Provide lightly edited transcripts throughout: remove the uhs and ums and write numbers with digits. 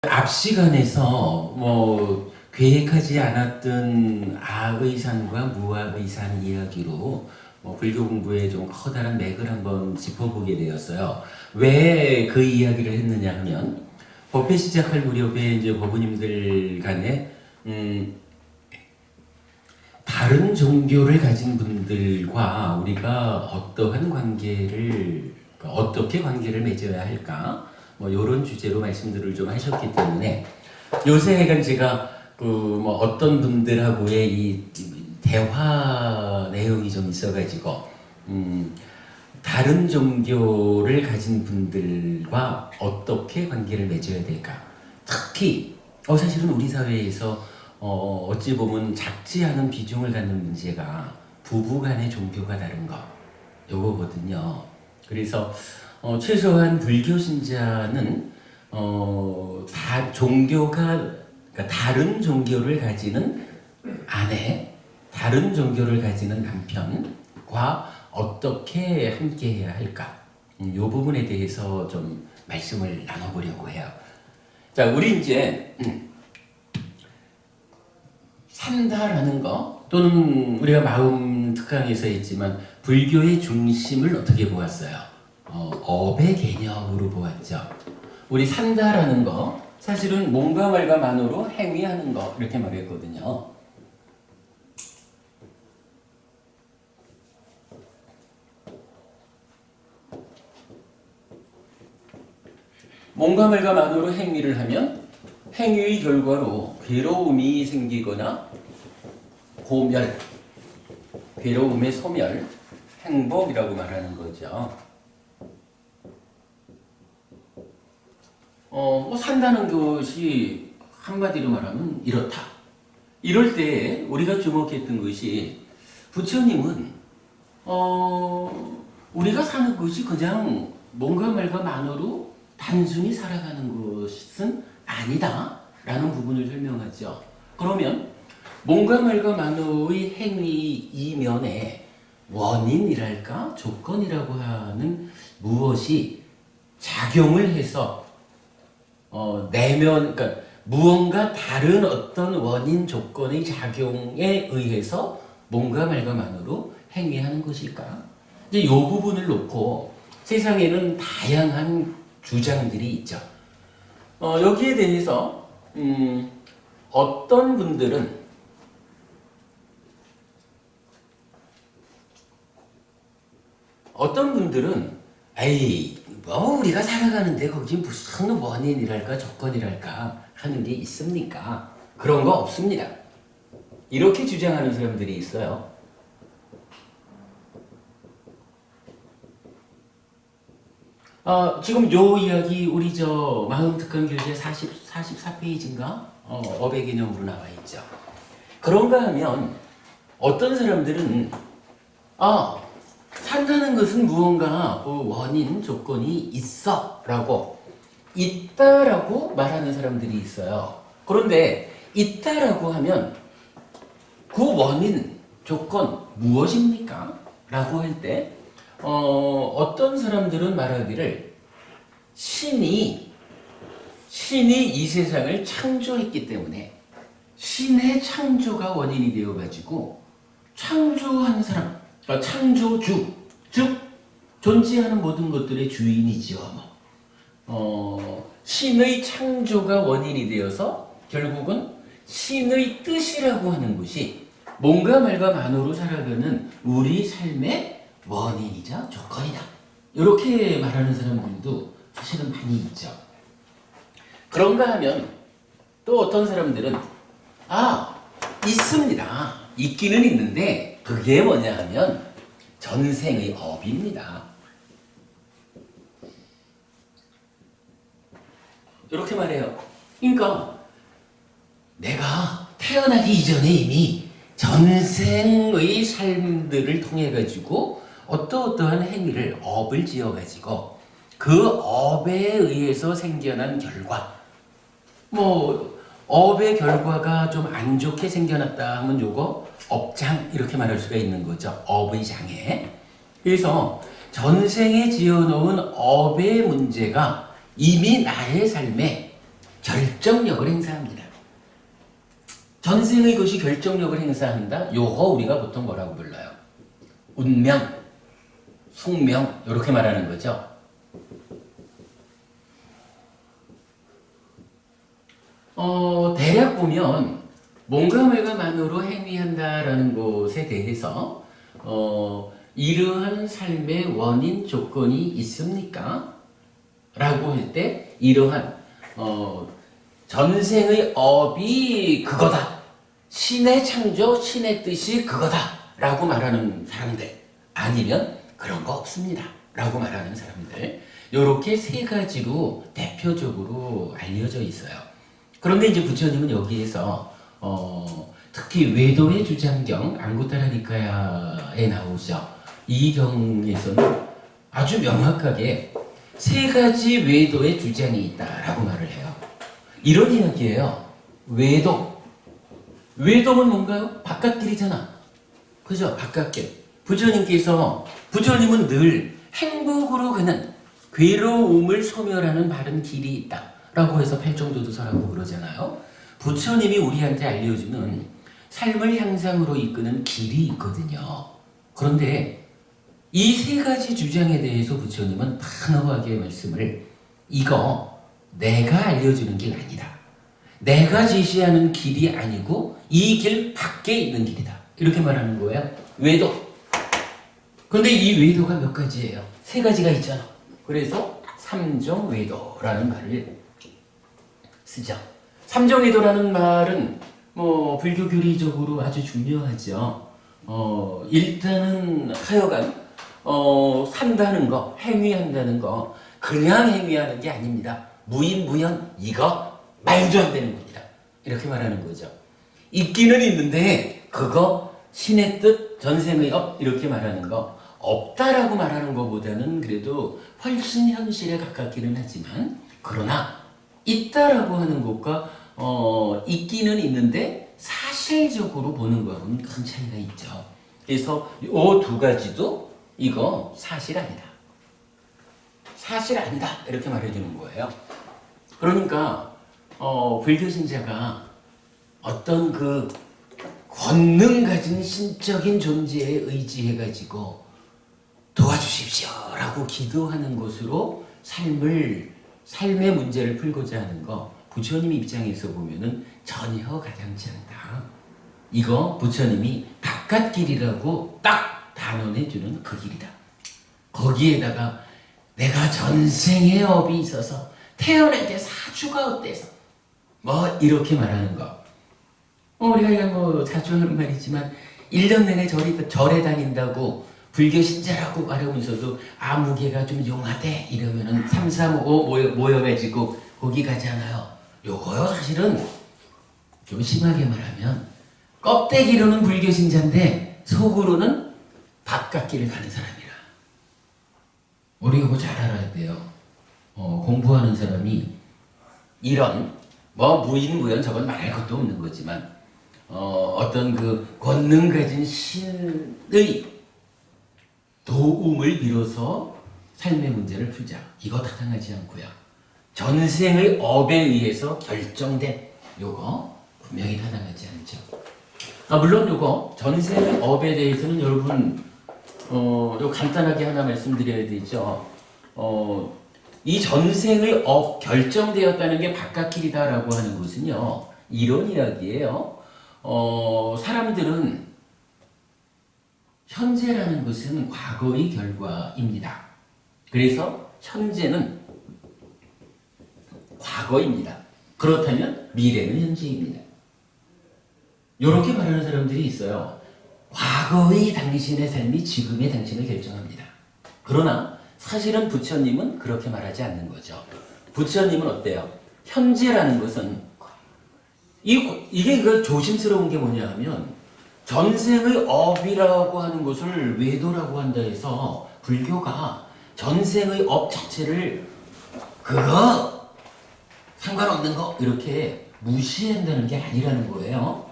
앞 시간에서 계획하지 않았던 아의 산과 무아의 산 이야기로 불교 공부에 좀 커다란 맥을 한번 짚어보게 되었어요. 왜 그 이야기를 했느냐 하면 법회 시작할 무렵에 이제 법부님들 간에 다른 종교를 가진 분들과 우리가 어떠한 관계를 어떻게 관계를 맺어야 할까? 이런 주제로 말씀들을 좀 하셨기 때문에 요새 약간 제가 어떤 분들하고의 이 대화 내용이 좀 있어가지고 다른 종교를 가진 분들과 어떻게 관계를 맺어야 될까? 특히 사실은 우리 사회에서 어찌 보면 작지 않은 비중을 갖는 문제가 부부간의 종교가 다른 거 요거거든요. 그래서 최소한 불교 신자는 다 종교가 그러니까 다른 종교를 가지는 아내, 다른 종교를 가지는 남편과 어떻게 함께해야 할까? 이 부분에 대해서 좀 말씀을 나눠보려고 해요. 자, 우리 이제 산다라는 거 또는 우리가 마음 특강에서 했지만 불교의 중심을 어떻게 보았어요? 업의 개념으로 보았죠. 우리 산다라는 거 사실은 몸과 말과 만으로 행위하는 거 이렇게 말했거든요. 몸과 말과 만으로 행위를 하면 행위의 결과로 괴로움이 생기거나 고멸, 괴로움의 소멸, 행복이라고 말하는 거죠. 산다는 것이 한마디로 말하면 이렇다. 이럴 때 우리가 주목했던 것이 부처님은 우리가 사는 것이 그냥 몸과 말과 만으로 단순히 살아가는 것은 아니다 라는 부분을 설명하죠. 그러면 몸과 말과 만으의 행위 이면에 원인이랄까 조건이라고 하는 무엇이 작용을 해서 그러니까 무언가 다른 어떤 원인 조건의 작용에 의해서 몸과 말과 만으로 행위하는 것일까? 이제 이 부분을 놓고 세상에는 다양한 주장들이 있죠. 여기에 대해서 어떤 분들은 에이 우리가 살아가는데 거기 무슨 원인이랄까 조건이랄까 하는 게 있습니까? 그런 거 없습니다. 이렇게 주장하는 사람들이 있어요. 지금 요 이야기 우리 마음특강 교재 44페이지인가? 업의 개념으로 나와 있죠. 그런가 하면 어떤 사람들은 산다는 것은 무언가 원인, 조건이 있어 라고 있다라고 말하는 사람들이 있어요. 그런데 있다라고 하면 그 원인, 조건 무엇입니까? 라고 할 때 어떤 사람들은 말하기를 신이 이 세상을 창조했기 때문에 신의 창조가 원인이 되어가지고 창조한 사람, 창조주, 즉 존재하는 모든 것들의 주인이지요. 신의 창조가 원인이 되어서 결국은 신의 뜻이라고 하는 것이 몸과 말과 만으로 살아가는 우리 삶의 원인이자 조건이다. 이렇게 말하는 사람들도 사실은 많이 있죠. 그런가 하면 또 어떤 사람들은 있습니다. 있기는 있는데 그게 뭐냐 하면 전생의 업입니다. 이렇게 말해요. 그러니까 내가 태어나기 이전에 이미 전생의 삶들을 통해 가지고 어떠한 행위를 업을 지어 가지고 그 업에 의해서 생겨난 결과 업의 결과가 좀 안 좋게 생겨났다 하면 요거 업장 이렇게 말할 수가 있는 거죠. 업의 장애. 그래서 전생에 지어놓은 업의 문제가 이미 나의 삶에 결정력을 행사합니다. 전생의 것이 결정력을 행사한다. 요거 우리가 보통 뭐라고 불러요? 운명, 숙명 이렇게 말하는 거죠. 대략 보면 뭔가 말과만으로 행위한다라는 것에 대해서 이러한 삶의 원인 조건이 있습니까? 라고 할 때 이러한 전생의 업이 그거다. 신의 창조, 신의 뜻이 그거다. 라고 말하는 사람들. 아니면 그런 거 없습니다. 라고 말하는 사람들. 요렇게 세 가지로 대표적으로 알려져 있어요. 그런데 이제 부처님은 여기에서 특히 외도의 주장경 앙구타라 니카야에 나오죠. 이 경에서는 아주 명확하게 세 가지 외도의 주장이 있다라고 말을 해요. 이런 이야기예요. 외도. 외도는 뭔가요? 바깥길이잖아. 그죠? 바깥길. 부처님은 늘 행복으로 가는 괴로움을 소멸하는 바른 길이 있다. 라고 해서 팔정도도서라고 그러잖아요. 부처님이 우리한테 알려주는 삶을 향상으로 이끄는 길이 있거든요. 그런데 이 세 가지 주장에 대해서 부처님은 단호하게 말씀을 이거 내가 알려주는 길 아니다. 내가 제시하는 길이 아니고 이 길 밖에 있는 길이다. 이렇게 말하는 거예요. 외도. 그런데 이 외도가 몇 가지예요? 세 가지가 있잖아. 그래서 삼정외도라는 말을 쓰죠. 삼정외도라는 말은 뭐 불교 교리적으로 아주 중요하죠. 일단은 하여간 산다는 거, 행위한다는 거 그냥 행위하는 게 아닙니다. 무인무현 이거 말도 안 되는 겁니다. 이렇게 말하는 거죠. 있기는 있는데 그거 신의 뜻, 전생의 업 이렇게 말하는 거 없다라고 말하는 것보다는 그래도 훨씬 현실에 가깝기는 하지만 그러나 있다라고 하는 것과 있기는 있는데 사실적으로 보는 거하고는 큰 차이가 있죠. 그래서 이 두 가지도 이거 사실 아니다. 사실 아니다. 이렇게 말해주는 거예요. 그러니까 불교 신자가 어떤 그 권능 가진 신적인 존재에 의지해가지고 도와주십시오 라고 기도하는 것으로 삶의 문제를 풀고자 하는 거 부처님 입장에서 보면은 전혀 가당치 않다. 이거 부처님이 바깥길이라고 딱 단언해주는 그 길이다. 거기에다가 내가 전생의 업이 있어서 태어날 때 사주가 어때서 뭐 이렇게 말하는 거. 우리가 뭐 자주 하는 말이지만 1년 내내 절에 다닌다고 불교 신자라고 말하면서도 무게가 좀 용하대 이러면은 3, 4, 5 모여가지고 거기 가잖아요. 요거요 사실은 좀 심하게 말하면 껍데기로는 불교 신자인데 속으로는 바깥길을 가는 사람이라. 우리 이거 잘 알아야 돼요. 공부하는 사람이 이런 뭐 무인무연 저건 말할 것도 없는 거지만 어떤 그 권능 가진 신의 도움을 빌어서 삶의 문제를 풀자. 이거 타당하지 않고요. 전생의 업에 의해서 결정된 요거 분명히 타당하지 않죠. 물론 요거 전생의 업에 대해서는 여러분 요 간단하게 하나 말씀드려야 되죠. 이 전생의 업 결정되었다는 게 바깥길이다라고 하는 것은요. 이런 이야기예요. 사람들은 현재라는 것은 과거의 결과입니다. 그래서 현재는 과거입니다. 그렇다면 미래는 현재입니다. 이렇게 말하는 사람들이 있어요. 과거의 당신의 삶이 지금의 당신을 결정합니다. 그러나 사실은 부처님은 그렇게 말하지 않는 거죠. 부처님은 어때요? 현재라는 것은 이게 그 조심스러운 게 뭐냐 하면 전생의 업이라고 하는 것을 외도라고 한다 해서 불교가 전생의 업 자체를 그거 상관없는 거 이렇게 무시한다는 게 아니라는 거예요.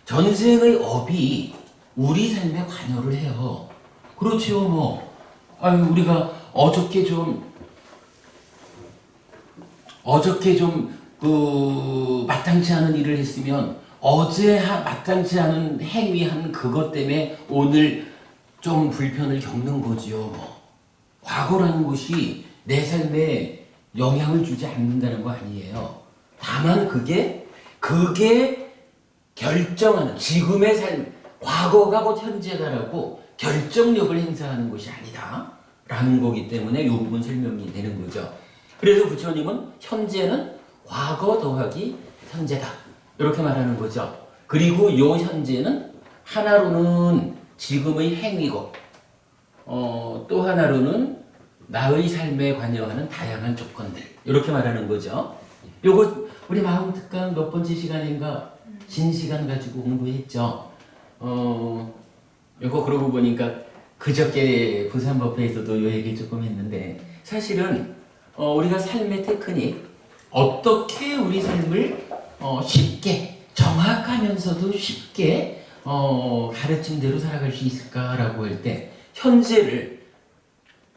전생의 업이 우리 삶에 관여를 해요. 그렇지요, 뭐. 우리가 어저께 좀 마땅치 않은 일을 했으면 어제 마땅치 않은 행위한 그것 때문에 오늘 좀 불편을 겪는 거지요. 과거라는 것이 내 삶에 영향을 주지 않는다는 거 아니에요. 다만 그게 결정하는 지금의 삶, 과거가 곧 현재다라고 결정력을 행사하는 것이 아니다 라는 거기 때문에 이 부분 설명이 되는 거죠. 그래서 부처님은 현재는 과거 더하기 현재다 이렇게 말하는 거죠. 그리고 이 현재는 하나로는 지금의 행위고 또 하나로는 나의 삶에 관여하는 다양한 조건들 이렇게 말하는 거죠. 요거 우리 마음 특강 몇 번째 시간인가 신시간 가지고 공부했죠. 요거 그러고 보니까 그저께 부산법회에서도 요 얘기를 조금 했는데 사실은 우리가 삶의 테크닉 어떻게 우리 삶을 쉽게 정확하면서도 쉽게 가르침대로 살아갈 수 있을까라고 할 때 현재를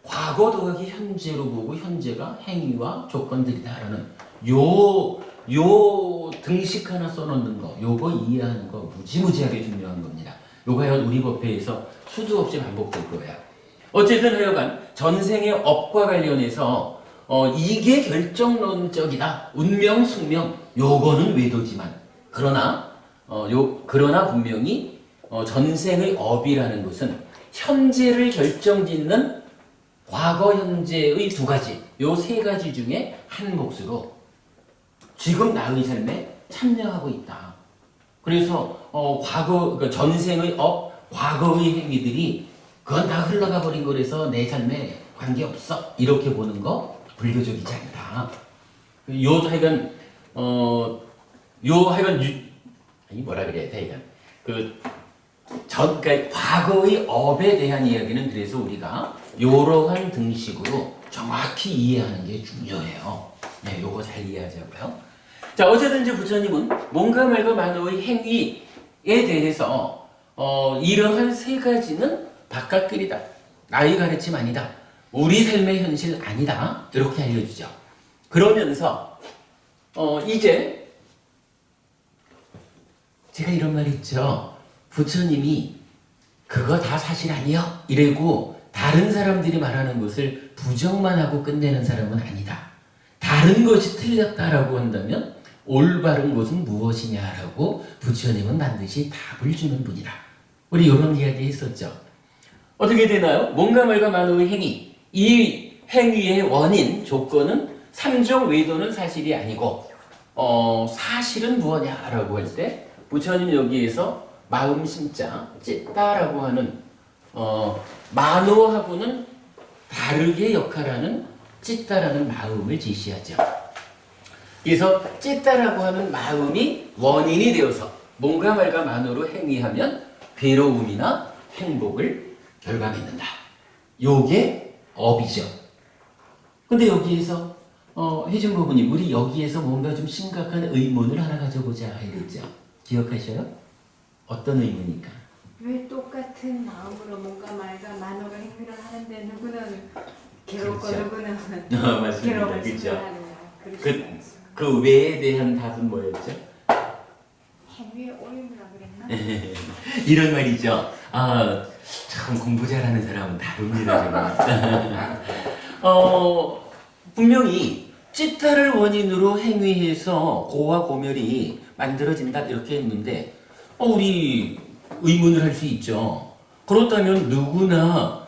과거 더하기 현재로 보고 현재가 행위와 조건들이다라는 요 등식 하나 써놓는 거 요거 이해하는 거 무지무지하게 중요한 겁니다. 요거 우리 법회에서 수도 없이 반복될 거예요. 어쨌든 하여간 전생의 업과 관련해서 이게 결정론적이다. 운명, 숙명 요거는 외도지만 그러나 분명히 전생의 업이라는 것은 현재를 결정짓는 과거, 현재의 두 가지, 요 세 가지 중에 한 몫으로 지금 나의 삶에 참여하고 있다. 그래서 그러니까 전생의 업, 과거의 행위들이 그건 다 흘러가 버린 거라서 내 삶에 관계없어. 이렇게 보는 거 불교적이지 않다. 하여간 아니 뭐라 그래야 돼, 그러니까 과거의 업에 대한 이야기는 그래서 우리가 이러한 등식으로 정확히 이해하는 게 중요해요. 네, 요거 잘 이해하자고요. 자, 어쨌든 이제 부처님은 뭔가 말과 만호의 행위에 대해서 이러한 세 가지는 바깥들이다. 나의 가르침 아니다. 우리 삶의 현실 아니다. 이렇게 알려주죠. 그러면서 이제 제가 이런 말 있죠. 부처님이 그거 다 사실 아니야 이래고 다른 사람들이 말하는 것을 부정만 하고 끝내는 사람은 아니다. 다른 것이 틀렸다라고 한다면 올바른 것은 무엇이냐라고 부처님은 반드시 답을 주는 분이다. 우리 이런 이야기 했었죠. 어떻게 되나요? 뭔가 말과 만호의 행위, 이 행위의 원인, 조건은 삼종 외도는 사실이 아니고 사실은 무엇이냐라고 할 때 부처님 여기에서 마음 심자, 찌따라고 하는 만호하고는 다르게 역할하는 찌따라는 마음을 제시하죠. 그래서 찌따라고 하는 마음이 원인이 되어서 뭔가 말과 만호로 행위하면 괴로움이나 행복을 결과맺는다. 요게 업이죠. 근데 여기에서 혜준부부님 우리 여기에서 뭔가 좀 심각한 의문을 하나 가져보자 이랬죠. 기억하셔요? 어떤 의문일까? 왜 똑같은 마음으로 뭔가 말과 만호로 행위를 하는데 누구는 괴롭고 그렇죠. 누구는 맞습니다. 괴로움을 그렇죠. 그 외에 대한 답은 뭐였죠? 행위의 오염이라 그랬나? 이런 말이죠. 참 공부 잘하는 사람은 다릅니다. 분명히 찌따를 원인으로 행위해서 고와 고멸이 만들어진다 이렇게 했는데 우리 의문을 할 수 있죠. 그렇다면 누구나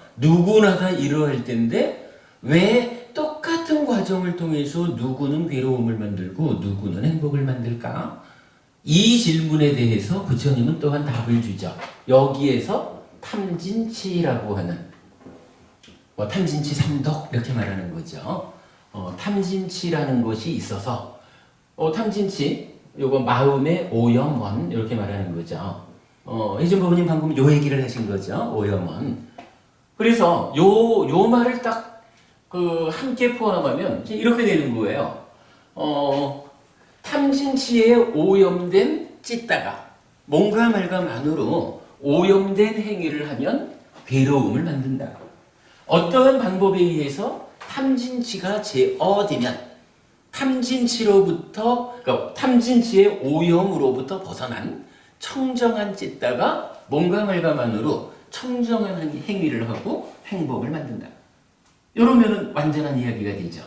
다 이러할 텐데 왜 똑같은 과정을 통해서 누구는 괴로움을 만들고 누구는 행복을 만들까? 이 질문에 대해서 부처님은 또한 답을 주죠. 여기에서 탐진치라고 하는 탐진치 삼독 이렇게 말하는 거죠. 탐진치라는 것이 있어서 탐진치 요거 마음의 오염원 이렇게 말하는 거죠. 혜준부모님 방금 요 얘기를 하신 거죠. 오염원. 그래서 요 말을 딱 함께 포함하면 이렇게 되는 거예요. 탐진치에 오염된 찌따가 뭔가 말과 만으로 오염된 행위를 하면 괴로움을 만든다. 어떠한 방법에 의해서 탐진치가 제어되면 탐진치로부터, 그러니까 탐진치의 오염으로부터 벗어난 청정한 찢다가 몸과 말과만으로 청정한 행위를 하고 행복을 만든다. 이러면은 완전한 이야기가 되죠.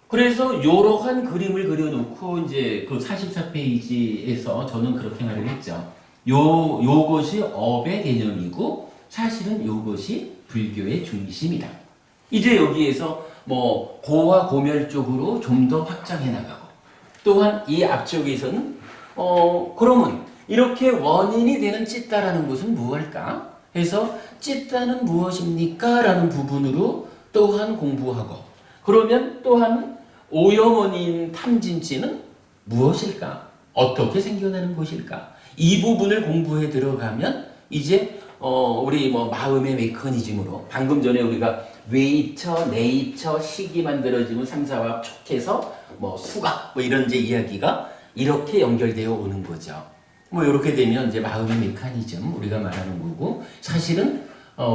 그래서 이러한 그림을 그려놓고 이제 그 44페이지에서 저는 그렇게 말을 했죠. 요것이 업의 개념이고 사실은 요것이 불교의 중심이다. 이제 여기에서 뭐 고와 고멸 쪽으로 좀 더 확장해 나가고 또한 이 앞쪽에서는 그러면 이렇게 원인이 되는 찢다라는 것은 무엇일까? 해서 찢다는 무엇입니까? 라는 부분으로 또한 공부하고 그러면 또한 오염원인 탐진치는 무엇일까? 어떻게 생겨나는 것일까? 이 부분을 공부해 들어가면 이제 우리 뭐 마음의 메커니즘으로 방금 전에 우리가 외입처, 내입처, 식이 만들어지면 삼사와 촉해서 뭐 수각 뭐 이런 이제 이야기가 이렇게 연결되어 오는 거죠. 뭐 이렇게 되면 이제 마음의 메커니즘 우리가 말하는 거고 사실은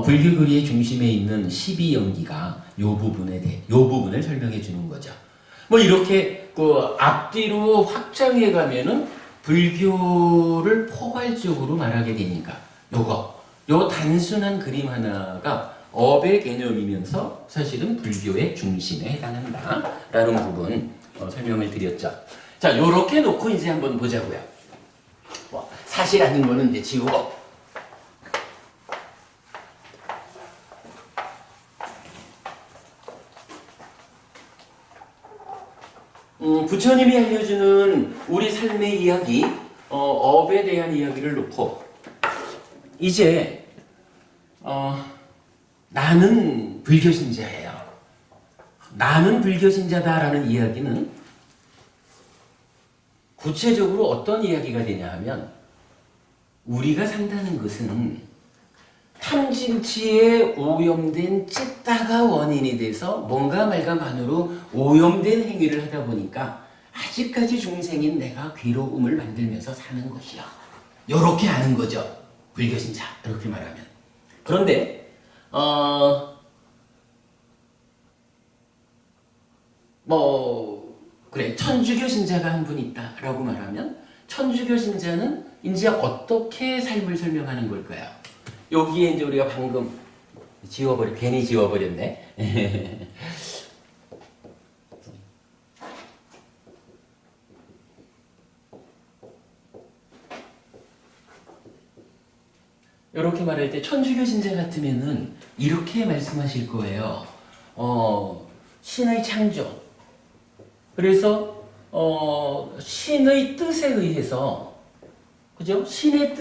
불교 교리의 중심에 있는 12연기가 요 부분을 설명해 주는 거죠. 뭐 이렇게 그 앞뒤로 확장해 가면은 불교를 포괄적으로 말하게 되니까 요 단순한 그림 하나가 업의 개념이면서 사실은 불교의 중심에 해당한다라는 부분 설명을 드렸죠. 자, 요렇게 놓고 이제 한번 보자고요. 사실 아닌 거는 이제 지우고. 부처님이 알려주는 우리 삶의 이야기, 업에 대한 이야기를 놓고 이제 나는 불교신자예요. 나는 불교신자다라는 이야기는 구체적으로 어떤 이야기가 되냐 하면 우리가 산다는 것은 탐진치에 오염된 찢다가 원인이 돼서 뭔가 말과만으로 오염된 행위를 하다 보니까 아직까지 중생인 내가 괴로움을 만들면서 사는 것이야. 요렇게 아는 거죠. 불교신자 이렇게 말하면. 그런데 그래 천주교 신자가 한 분 있다라고 말하면 천주교 신자는 이제 어떻게 삶을 설명하는 걸까요? 여기에 이제 우리가 방금 괜히 지워버렸네. 이렇게 말할 때 천주교 신자 같으면은 이렇게 말씀하실 거예요. 신의 창조. 그래서 신의 뜻에 의해서 그죠? 신의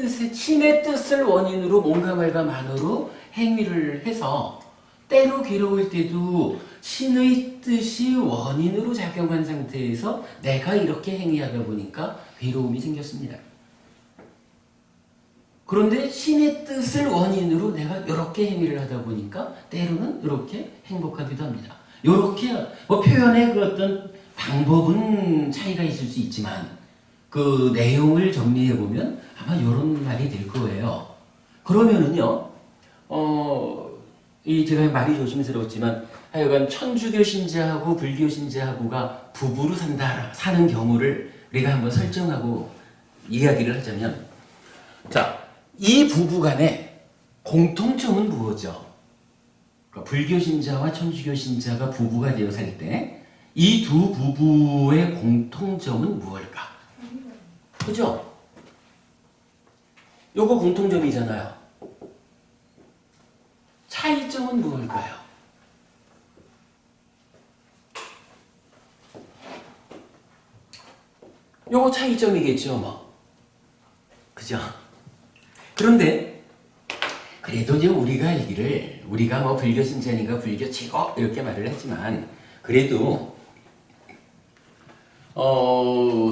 뜻을 원인으로 뭔가 말과만으로 행위를 해서 때로 괴로울 때도 신의 뜻이 원인으로 작용한 상태에서 내가 이렇게 행위하다 보니까 괴로움이 생겼습니다. 그런데 신의 뜻을 원인으로 내가 이렇게 행위를 하다 보니까 때로는 이렇게 행복하기도 합니다. 이렇게 표현의 그 어떤 방법은 차이가 있을 수 있지만 그 내용을 정리해 보면 아마 이런 말이 될 거예요. 그러면은요, 제가 말이 조심스러웠지만 하여간 천주교 신자하고 불교 신자하고가 부부로 사는 경우를 우리가 한번 설정하고 이야기를 하자면, 자, 이 부부 간의 공통점은 무엇이죠? 그러니까 불교 신자와 천주교 신자가 부부가 되어 살 때 이 두 부부의 공통점은 무엇일까? 그죠? 요거 공통점이잖아요. 차이점은 무엇일까요? 요거 차이점이겠죠, 뭐. 그죠? 그런데 그래도 이제 우리가 알기를 우리가 뭐 불교 신자니까 불교 최고 이렇게 말을 했지만 그래도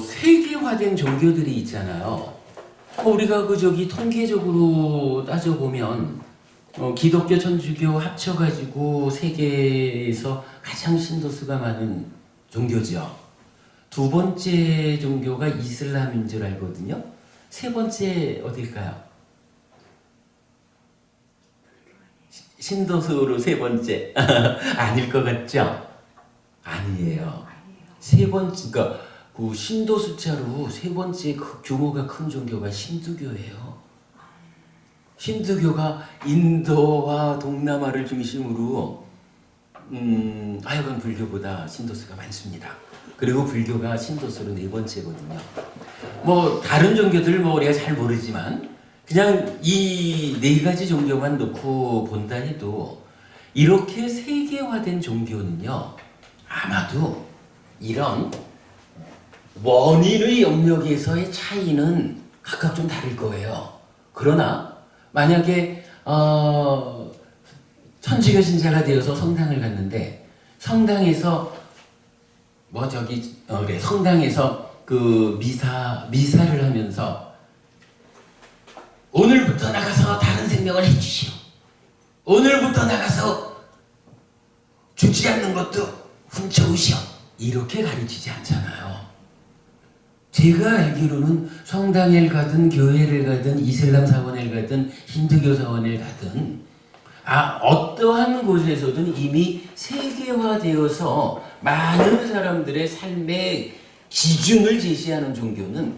세계화된 종교들이 있잖아요. 우리가 통계적으로 따져보면 기독교, 천주교 합쳐가지고 세계에서 가장 신도수가 많은 종교죠. 두 번째 종교가 이슬람인 줄 알거든요. 세 번째 어딜까요? 신도수로 세 번째 아닐 것 같죠? 아니에요. 아니에요. 세 번째, 그러니까 그 신도 숫자로 세 번째 그 규모가 큰 종교가 힌두교예요. 힌두교가 인도와 동남아를 중심으로 하여간 불교보다 신도수가 많습니다. 그리고 불교가 신도수로 네 번째거든요. 뭐 다른 종교들 뭐 우리가 잘 모르지만 그냥 이 네 가지 종교만 놓고 본다 해도 이렇게 세계화된 종교는요, 아마도 이런 원인의 영역에서의 차이는 각각 좀 다를 거예요. 그러나 만약에 천주교 신자가 되어서 성당을 갔는데 성당에서 그래, 성당에서 그 미사를 하면서 오늘부터 나가서 다른 생명을 해주시오. 오늘부터 나가서 죽지 않는 것도 훔쳐오시오. 이렇게 가르치지 않잖아요. 제가 알기로는 성당에 가든 교회를 가든 이슬람 사원을 가든 힌두교 사원을 가든 어떠한 곳에서든 이미 세계화되어서 많은 사람들의 삶의 기준을 제시하는 종교는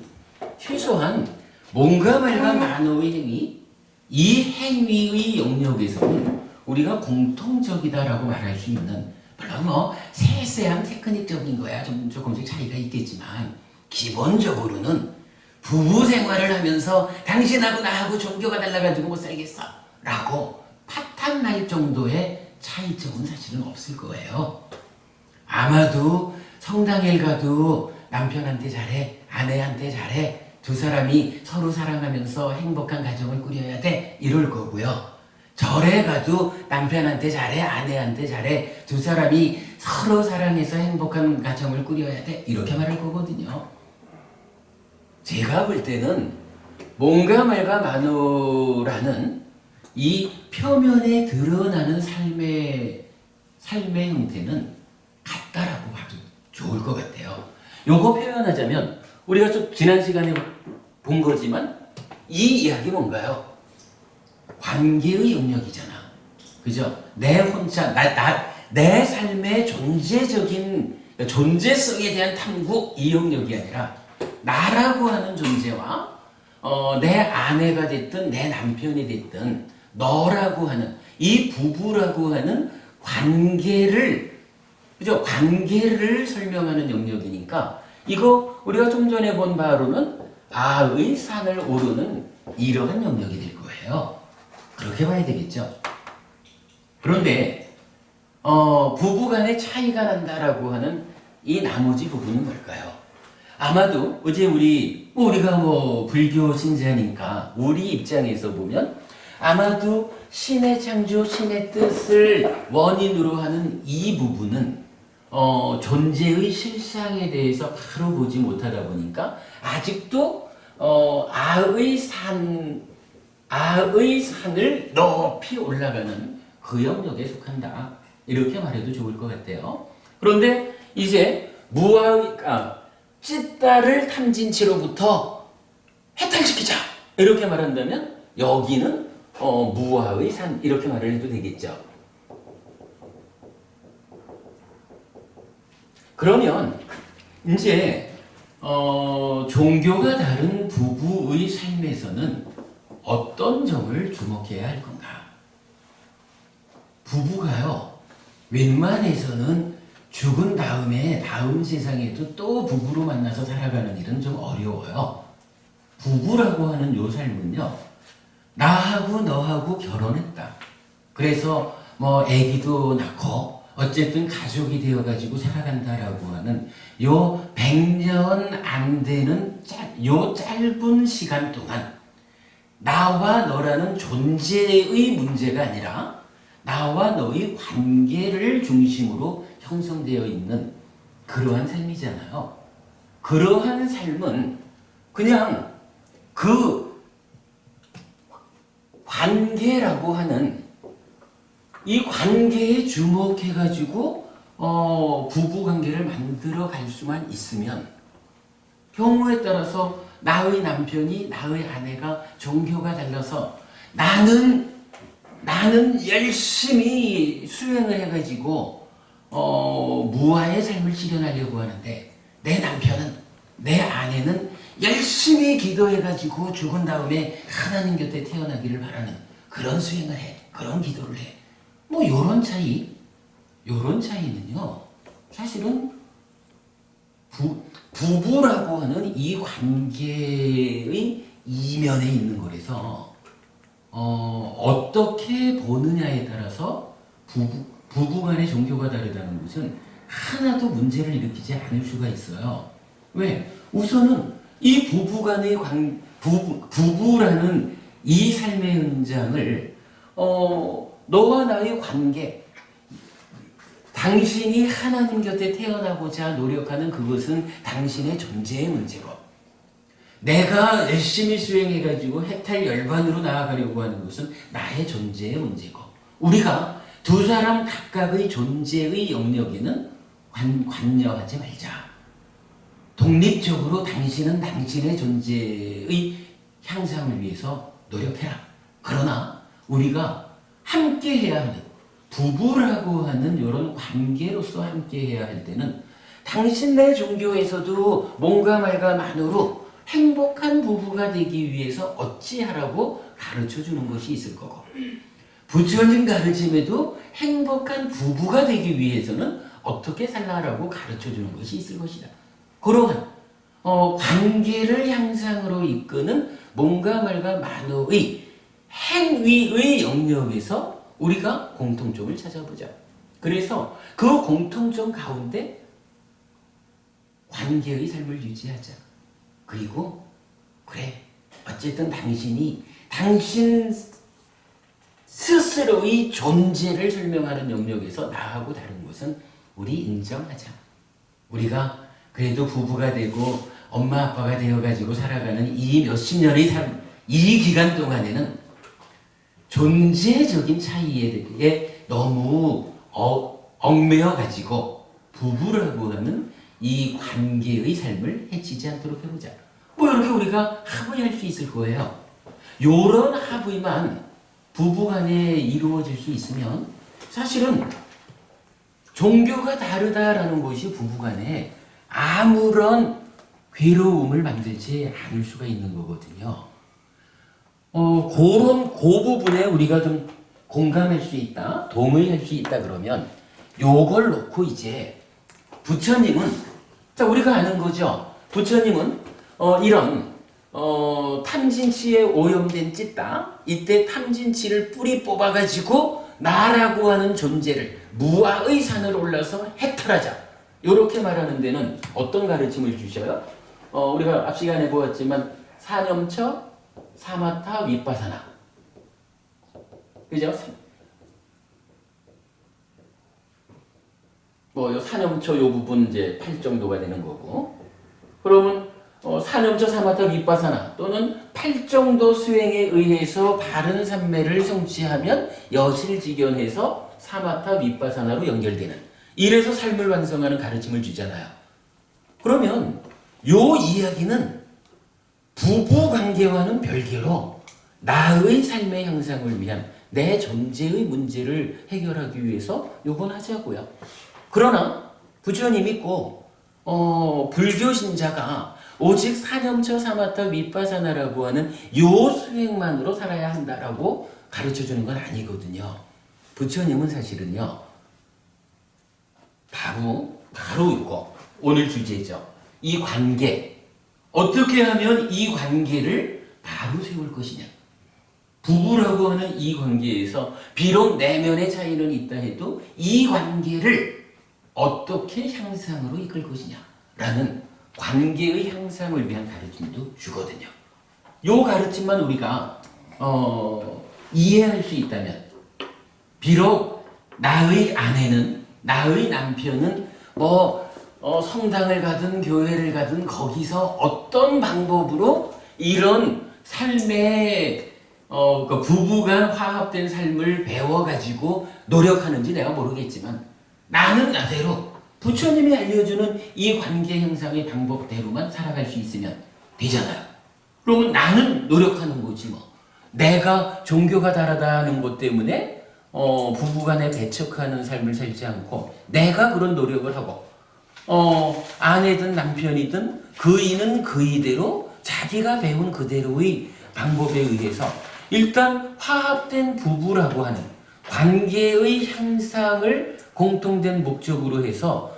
최소한 뭔가 말과 만호의 행위, 이 행위의 영역에서는 우리가 공통적이다라고 말할 수 있는, 물론 뭐 세세한 테크닉적인 거야 조금씩 차이가 있겠지만 기본적으로는 부부 생활을 하면서 당신하고 나하고 종교가 달라가지고 못 살겠어 라고 파탄 날 정도의 차이점은 사실은 없을 거예요. 아마도 성당에 가도 남편한테 잘해, 아내한테 잘해, 두 사람이 서로 사랑하면서 행복한 가정을 꾸려야 돼 이럴 거고요. 절에 가도 남편한테 잘해, 아내한테 잘해, 두 사람이 서로 사랑해서 행복한 가정을 꾸려야 돼 이렇게 말할 거거든요. 제가 볼 때는 뭔가 말과 만호라는 이 표면에 드러나는 삶의 형태는 같다라고 봐도 좋을 것 같아요. 요거 표현하자면 우리가 좀 지난 시간에 본 거지만 이 이야기 뭔가요? 관계의 영역이잖아. 그죠? 내 혼자 내 삶의 존재성에 대한 탐구 이 영역이 아니라 나라고 하는 존재와 내 아내가 됐든 내 남편이 됐든 너라고 하는 이 부부라고 하는 관계를, 그죠? 관계를 설명하는 영역이니까 이거 우리가 좀 전에 본 바로는 아의 산을 오르는 이러한 영역이 될 거예요. 그렇게 봐야 되겠죠. 그런데 부부간의 차이가 난다라고 하는 이 나머지 부분은 뭘까요? 아마도 어제 우리가 뭐 불교 신자니까 우리 입장에서 보면 아마도 신의 창조, 신의 뜻을 원인으로 하는 이 부분은 존재의 실상에 대해서 바로 보지 못하다 보니까 아직도 아의 산을 높이 올라가는 그 영역에 속한다. 이렇게 말해도 좋을 것 같아요. 그런데 이제 찢다를 탐진치로부터 해탈시키자 이렇게 말한다면 여기는 무아의 산 이렇게 말을 해도 되겠죠. 그러면 이제 종교가 다른 부부의 삶에서는 어떤 점을 주목해야 할 건가? 부부가요, 웬만해서는 죽은 다음에 다음 세상에도 또 부부로 만나서 살아가는 일은 좀 어려워요. 부부라고 하는 요 삶은요, 나하고 너하고 결혼했다. 그래서 뭐 아기도 낳고 어쨌든 가족이 되어가지고 살아간다라고 하는 요 100년 안 되는 요 짧은 시간 동안 나와 너라는 존재의 문제가 아니라 나와 너의 관계를 중심으로 형성되어 있는 그러한 삶이잖아요. 그러한 삶은 그냥 그 관계라고 하는 이 관계에 주목해가지고 부부 관계를 만들어 갈 수만 있으면 경우에 따라서 나의 남편이 나의 아내가 종교가 달라서 나는 열심히 수행을 해가지고 무아의 삶을 실현하려고 하는데 내 남편은, 내 아내는 열심히 기도해가지고 죽은 다음에 하나님 곁에 태어나기를 바라는 그런 수행을 해, 그런 기도를 해. 뭐 요런 차이는요 사실은 부부라고 하는 이 관계의 이면에 있는 거라서 어떻게 보느냐에 따라서 부부 간의 종교가 다르다는 것은 하나도 문제를 일으키지 않을 수가 있어요. 왜? 우선은 이 부부 간의 부부라는 이 삶의 현장을 너와 나의 관계, 당신이 하나님 곁에 태어나고자 노력하는 그것은 당신의 존재의 문제고, 내가 열심히 수행해가지고 해탈 열반으로 나아가려고 하는 것은 나의 존재의 문제고, 우리가 두 사람 각각의 존재의 영역에는 관여하지 말자. 독립적으로 당신은 당신의 존재의 향상을 위해서 노력해라. 그러나 우리가 함께 해야 하는, 부부라고 하는 이런 관계로서 함께 해야 할 때는 당신네 종교에서도 뭔가 말과 만으로 행복한 부부가 되기 위해서 어찌하라고 가르쳐 주는 것이 있을 거고, 부처님 가르침에도 행복한 부부가 되기 위해서는 어떻게 살라라고 가르쳐 주는 것이 있을 것이다. 그러한 관계를 향상으로 이끄는 뭔가 말과 만어의 행위의 영역에서 우리가 공통점을 찾아보자. 그래서 그 공통점 가운데 관계의 삶을 유지하자. 그리고 그래, 어쨌든 당신이 당신 스스로의 존재를 설명하는 영역에서 나하고 다른 것은 우리 인정하자. 우리가 그래도 부부가 되고 엄마 아빠가 되어가지고 살아가는 이 몇십 년의 삶, 이 기간 동안에는 존재적인 차이에 대해 너무 얽매여가지고 부부라고 하는 이 관계의 삶을 해치지 않도록 해보자. 뭐 이렇게 우리가 합의할 수 있을 거예요. 요런 합의만 부부간에 이루어질 수 있으면 사실은 종교가 다르다라는 것이 부부간에 아무런 괴로움을 만들지 않을 수가 있는 거거든요. 그 부분에 우리가 좀 공감할 수 있다, 동의할 수 있다 그러면 요걸 놓고 이제 부처님은, 자 우리가 아는 거죠. 부처님은 이런 탐진치에 오염된 찌따, 이때 탐진치를 뿌리 뽑아가지고 나라고 하는 존재를 무아의 산을 올라서 해탈하자. 이렇게 말하는 데는 어떤 가르침을 주셔요? 우리가 앞 시간에 보았지만 사념처, 사마타, 윗바사나, 그죠? 뭐 요 사념처 요 부분 이제 8 정도가 되는 거고, 그러면 사념처, 사마타, 윗바사나 또는 8 정도 수행에 의해서 바른 삼매를 성취하면 여실직연해서 사마타, 윗바사나로 연결되는, 이래서 삶을 완성하는 가르침을 주잖아요. 그러면 요 이야기는 부부 관계와는 별개로 나의 삶의 향상을 위한 내 존재의 문제를 해결하기 위해서 요건 하자고요. 그러나 부처님이 꼭 불교 신자가 오직 사념처, 사마타, 윗바사나라고 하는 요 수행만으로 살아야 한다라고 가르쳐주는 건 아니거든요. 부처님은 사실은요, 바로 이거 오늘 주제죠. 이 관계, 어떻게 하면 이 관계를 바로 세울 것이냐. 부부라고 하는 이 관계에서 비록 내면의 차이는 있다 해도 이 관계를 어떻게 향상으로 이끌 것이냐라는 관계의 향상을 위한 가르침도 주거든요. 요 가르침만 우리가 이해할 수 있다면, 비록 나의 아내는, 나의 남편은 성당을 가든 교회를 가든 거기서 어떤 방법으로 이런 삶의 그 부부간 화합된 삶을 배워가지고 노력하는지 내가 모르겠지만, 나는 나대로 부처님이 알려주는 이 관계 형상의 방법대로만 살아갈 수 있으면 되잖아요. 그러면 나는 노력하는 거지 뭐. 내가 종교가 다르다는 것 때문에 부부간에 배척하는 삶을 살지 않고 내가 그런 노력을 하고 아내든 남편이든 그이는 그이대로 자기가 배운 그대로의 방법에 의해서 일단 화합된 부부라고 하는 관계의 향상을 공통된 목적으로 해서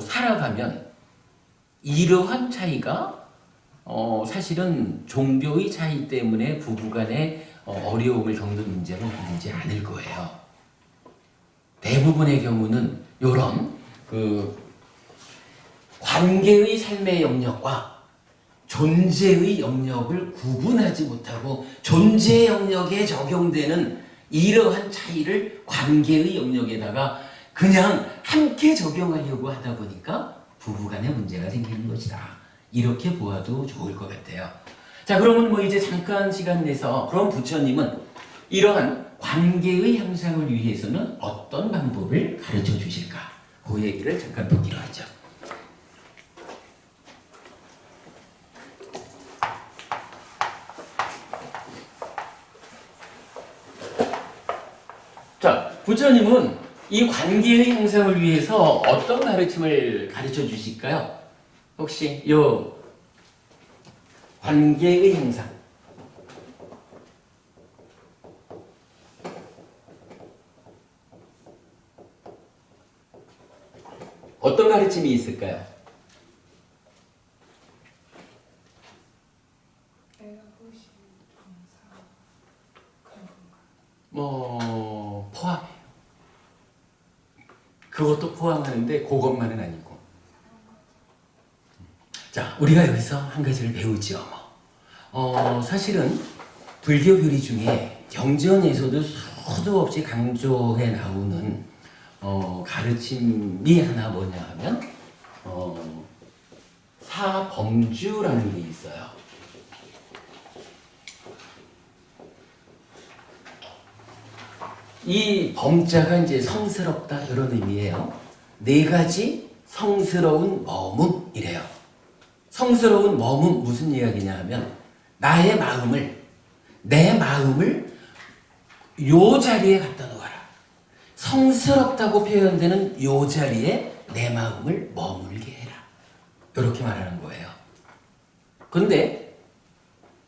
살아가면 이러한 차이가 사실은 종교의 차이 때문에 부부간에 어려움을 겪는 문제는 생기지 않을 거예요. 대부분의 경우는 이런 관계의 삶의 영역과 존재의 영역을 구분하지 못하고 존재 영역에 적용되는 이러한 차이를 관계의 영역에다가 그냥 함께 적용하려고 하다 보니까 부부간에 문제가 생기는 것이다. 이렇게 보아도 좋을 것 같아요. 자, 그러면 뭐 이제 잠깐 시간 내서 그럼 부처님은 이러한 관계의 향상을 위해서는 어떤 방법을 가르쳐 주실까? 그 얘기를 잠깐 보기로 하죠. 자, 부처님은 이 관계의 향상을 위해서 어떤 가르침을 가르쳐 주실까요? 혹시 요 관계의 향상 어떤 가르침이 있을까요? 뭐 포함해요. 그것도 포함하는데 그것만은 아니고. 자, 우리가 여기서 한 가지를 배우죠. 사실은 불교 교리 중에 경전에서도 수도 없이 강조해 나오는 가르침이 하나 뭐냐 하면 사범주라는 게 있어요. 이 범자가 이제 성스럽다 이런 의미예요. 네 가지 성스러운 머뭇이래요. 성스러운 머뭇 무슨 이야기냐 하면 내 마음을 요 자리에 갖다 놓아라. 성스럽다고 표현되는 요 자리에 내 마음을 머물게 해라. 이렇게 말하는 거예요. 그런데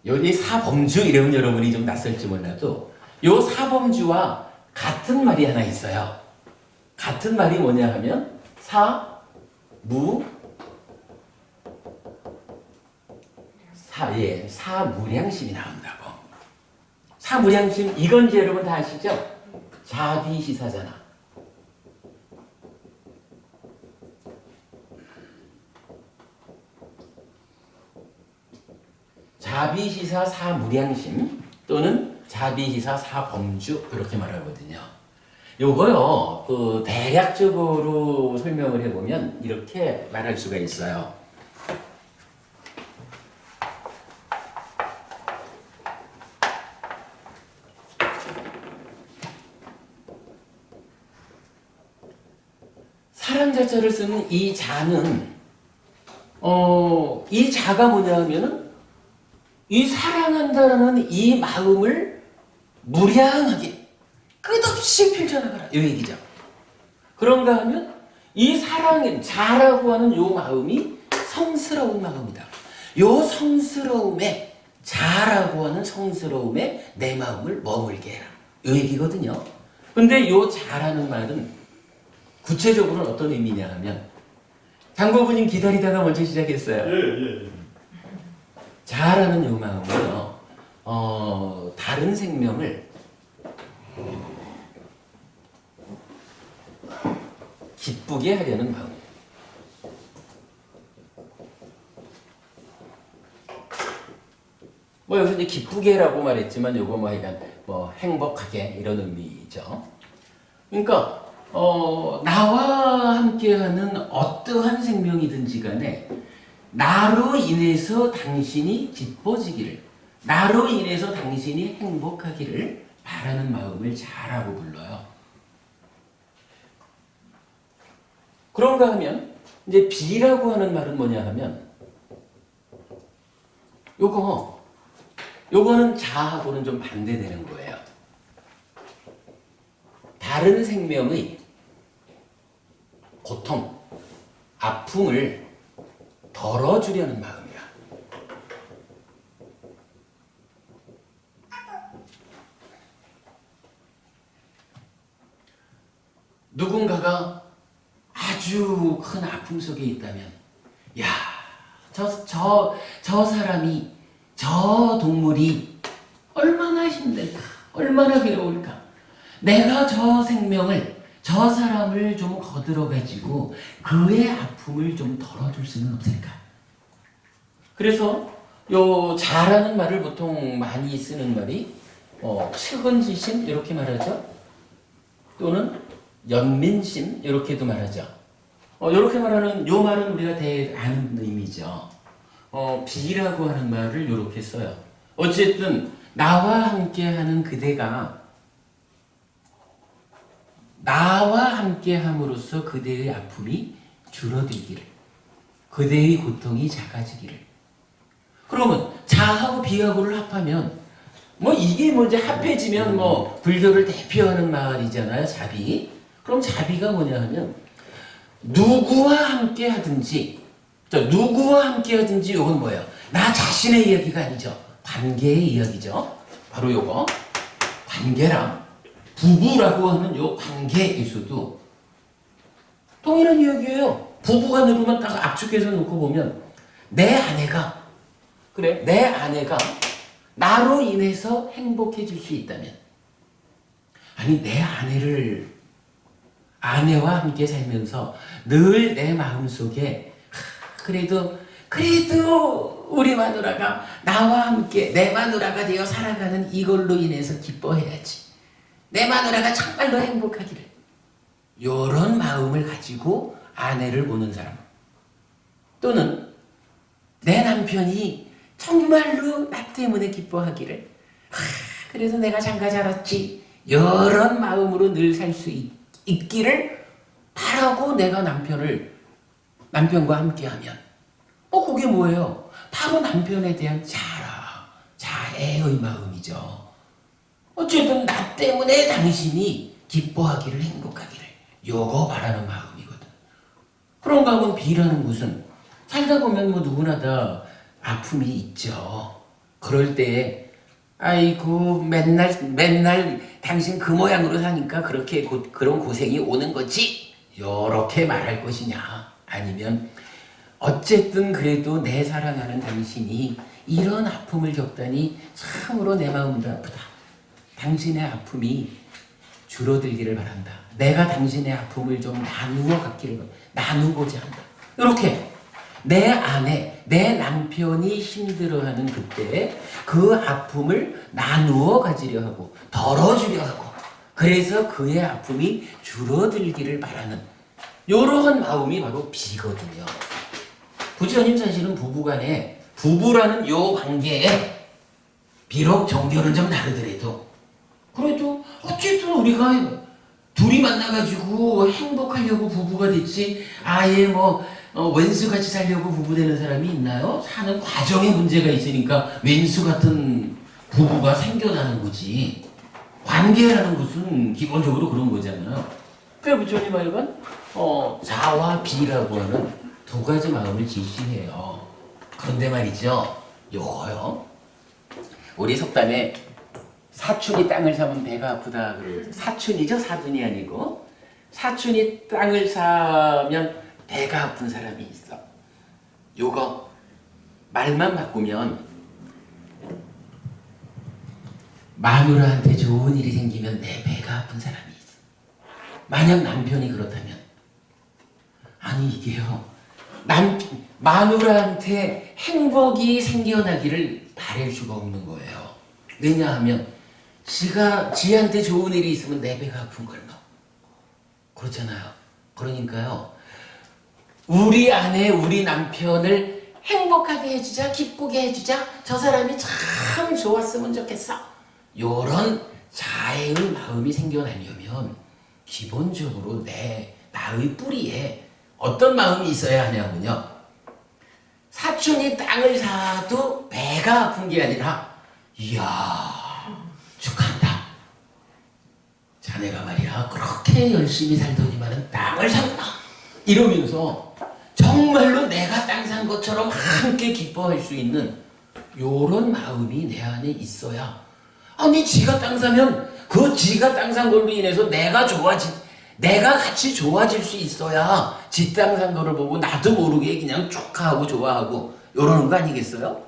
여기 사범주 이러면 여러분이 좀 낯설지 몰라도 요 사범주와 같은 말이 하나 있어요. 같은 말이 뭐냐 하면 사무량심이 나온다고. 사무량심 이건 이제 여러분 다 아시죠? 자비시사잖아. 자비시사 사무량심 또는 자비시사 사범주 이렇게 말하거든요. 요거요 대략적으로 설명을 해보면 이렇게 말할 수가 있어요. 사랑 자체를 쓰는 이 자는 이 자가 뭐냐 하면은 이 사랑한다라는 이 마음을 무량하게 끝없이 펼쳐나가라 이 얘기죠. 그런가 하면 이 사랑의 자라고 하는 요 마음이 성스러운 마음이다. 요 성스러움에 자라고 하는 성스러움에 내 마음을 머물게 해라 이 얘기거든요. 근데 요 자라는 말은 구체적으로는 어떤 의미냐 하면 장고부님 기다리다가 먼저 시작했어요. 예. 자라는 요 마음은요 다른 생명을 기쁘게 하려는 마음. 뭐 여기서 이제 기쁘게라고 말했지만 요거 뭐 하여간 뭐 행복하게 이런 의미죠. 그러니까 나와 함께하는 어떠한 생명이든지 간에 나로 인해서 당신이 기뻐지기를, 나로 인해서 당신이 행복하기를 바라는 마음을 자라고 불러요. 그런가 하면 이제 비라고 하는 말은 뭐냐 하면 요거는 자하고는 좀 반대되는 거예요. 다른 생명의 고통, 아픔을 덜어주려는 마음이라. 누군가가 아주 큰 아픔 속에 있다면, 야, 저 사람이, 저 동물이 얼마나 힘들까, 얼마나 괴로울까. 내가 저 생명을, 저 사람을 좀 거들어가지고 그의 아픔을 좀 덜어줄 수는 없을까. 그래서 요 자라는 말을 보통 많이 쓰는 말이 측은지심 이렇게 말하죠. 또는 연민심 이렇게도 말하죠. 이렇게 말하는 요 말은 우리가 대개 아는 의미죠. 비라고 하는 말을 이렇게 써요. 어쨌든 나와 함께하는 그대가 나와 함께함으로써 그대의 아픔이 줄어들기를, 그대의 고통이 작아지기를. 그러면 자하고 비하고를 합하면 이게 이제 합해지면 불교를 대표하는 말이잖아요. 자비. 그럼 자비가 뭐냐 하면 누구와 함께 하든지, 누구와 함께 하든지 이건 뭐예요? 나 자신의 이야기가 아니죠. 관계의 이야기죠. 바로 요거 관계랑 부부라고 하는 요 관계에서도 동일한 이야기예요. 부부간으로만 딱 압축해서 놓고 보면 내 아내가 나로 인해서 행복해질 수 있다면, 아니 내 아내와 함께 살면서 늘 내 마음속에 그래도 우리 마누라가 나와 함께 내 마누라가 되어 살아가는 이걸로 인해서 기뻐해야지. 내 마누라가 정말로 행복하기를. 이런 마음을 가지고 아내를 보는 사람, 또는 내 남편이 정말로 나 때문에 기뻐하기를, 그래서 내가 장가 잘했지, 이런 마음으로 늘 살 수 있기를 바라고 내가 남편과 함께하면 그게 뭐예요? 바로 남편에 대한 자애의 마음이죠. 어쨌든 나 때문에 당신이 기뻐하기를, 행복하기를, 요거 바라는 마음이거든. 그런가 하면 비라는 것은 살다 보면 누구나 다 아픔이 있죠. 그럴 때 아이고 맨날 당신 그 모양으로 사니까 그런 고생이 오는 거지, 요렇게 말할 것이냐, 아니면 어쨌든 그래도 내 사랑하는 당신이 이런 아픔을 겪다니 참으로 내 마음도 아프다. 당신의 아픔이 줄어들기를 바란다. 내가 당신의 아픔을 좀 나누고자 한다. 이렇게 내 아내, 내 남편이 힘들어하는 그때 그 아픔을 나누어 가지려 하고 덜어주려 하고, 그래서 그의 아픔이 줄어들기를 바라는 이러한 마음이 바로 비거든요. 부처님 사실은 부부라는 요 관계에 비록 종교는 좀 다르더라도 그래도 어쨌든 우리가 둘이 만나가지고 행복하려고 부부가 됐지, 아예 왼수같이 살려고 부부 되는 사람이 있나요? 사는 과정에 문제가 있으니까 왼수 같은 부부가 생겨나는 거지. 관계라는 것은 기본적으로 그런 거잖아요. 그래서 부처님 말은 자와 비라고 하는 두 가지 마음을 지시해요. 그런데 말이죠, 요거요, 우리 속담에 사춘이 땅을 사면 배가 아프다 그러죠. 사춘이죠, 사둔이 아니고. 사춘이 땅을 사면 배가 아픈 사람이 있어. 요거 말만 바꾸면 마누라한테 좋은 일이 생기면 내 배가 아픈 사람이 있어. 만약 남편이 그렇다면, 아니 이게요, 마누라한테 행복이 생겨나기를 바랄 수가 없는 거예요. 왜냐하면 지한테 좋은 일이 있으면 내 배가 아픈 걸 그렇잖아요. 그러니까요, 우리 아내, 우리 남편을 행복하게 해주자, 기쁘게 해주자, 저 사람이 참 좋았으면 좋겠어, 요런 자애의 마음이 생겨나려면 기본적으로 나의 뿌리에 어떤 마음이 있어야 하냐면요, 사촌이 땅을 사도 배가 아픈 게 아니라, 이야 축하한다, 자네가 말이야 그렇게 열심히 살더니만은 땅을 샀다 이러면서 정말로 내가 땅 산 것처럼 함께 기뻐할 수 있는 요런 마음이 내 안에 있어야 아니 지가 땅 사면 그 지가 땅 산 걸로 인해서 내가 같이 좋아질 수 있어야 지 땅 산 거를 보고 나도 모르게 그냥 축하하고 좋아하고 요러는 거 아니겠어요?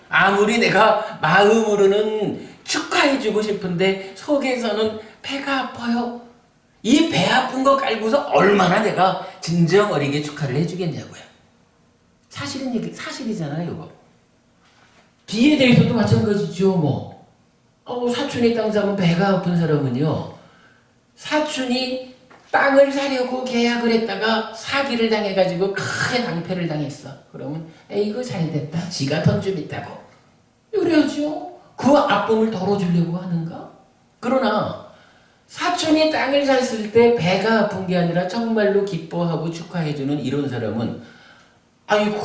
아무리 내가 마음으로는 축하해주고 싶은데 속에서는 배가 아파요. 이 배 아픈 거 깔고서 얼마나 내가 진정 어리게 축하를 해주겠냐고요. 사실이잖아요, 이거. 비에 대해서도 마찬가지죠, 뭐. 사촌이 땅 사면 배가 아픈 사람은요, 사촌이 땅을 사려고 계약을 했다가 사기를 당해가지고 큰 낭패를 당했어. 그러면 이거 잘됐다. 지가 돈 좀 있다고. 그래야죠. 그 아픔을 덜어주려고 하는가? 그러나 사촌이 땅을 샀을 때 배가 아픈 게 아니라 정말로 기뻐하고 축하해주는 이런 사람은 아이고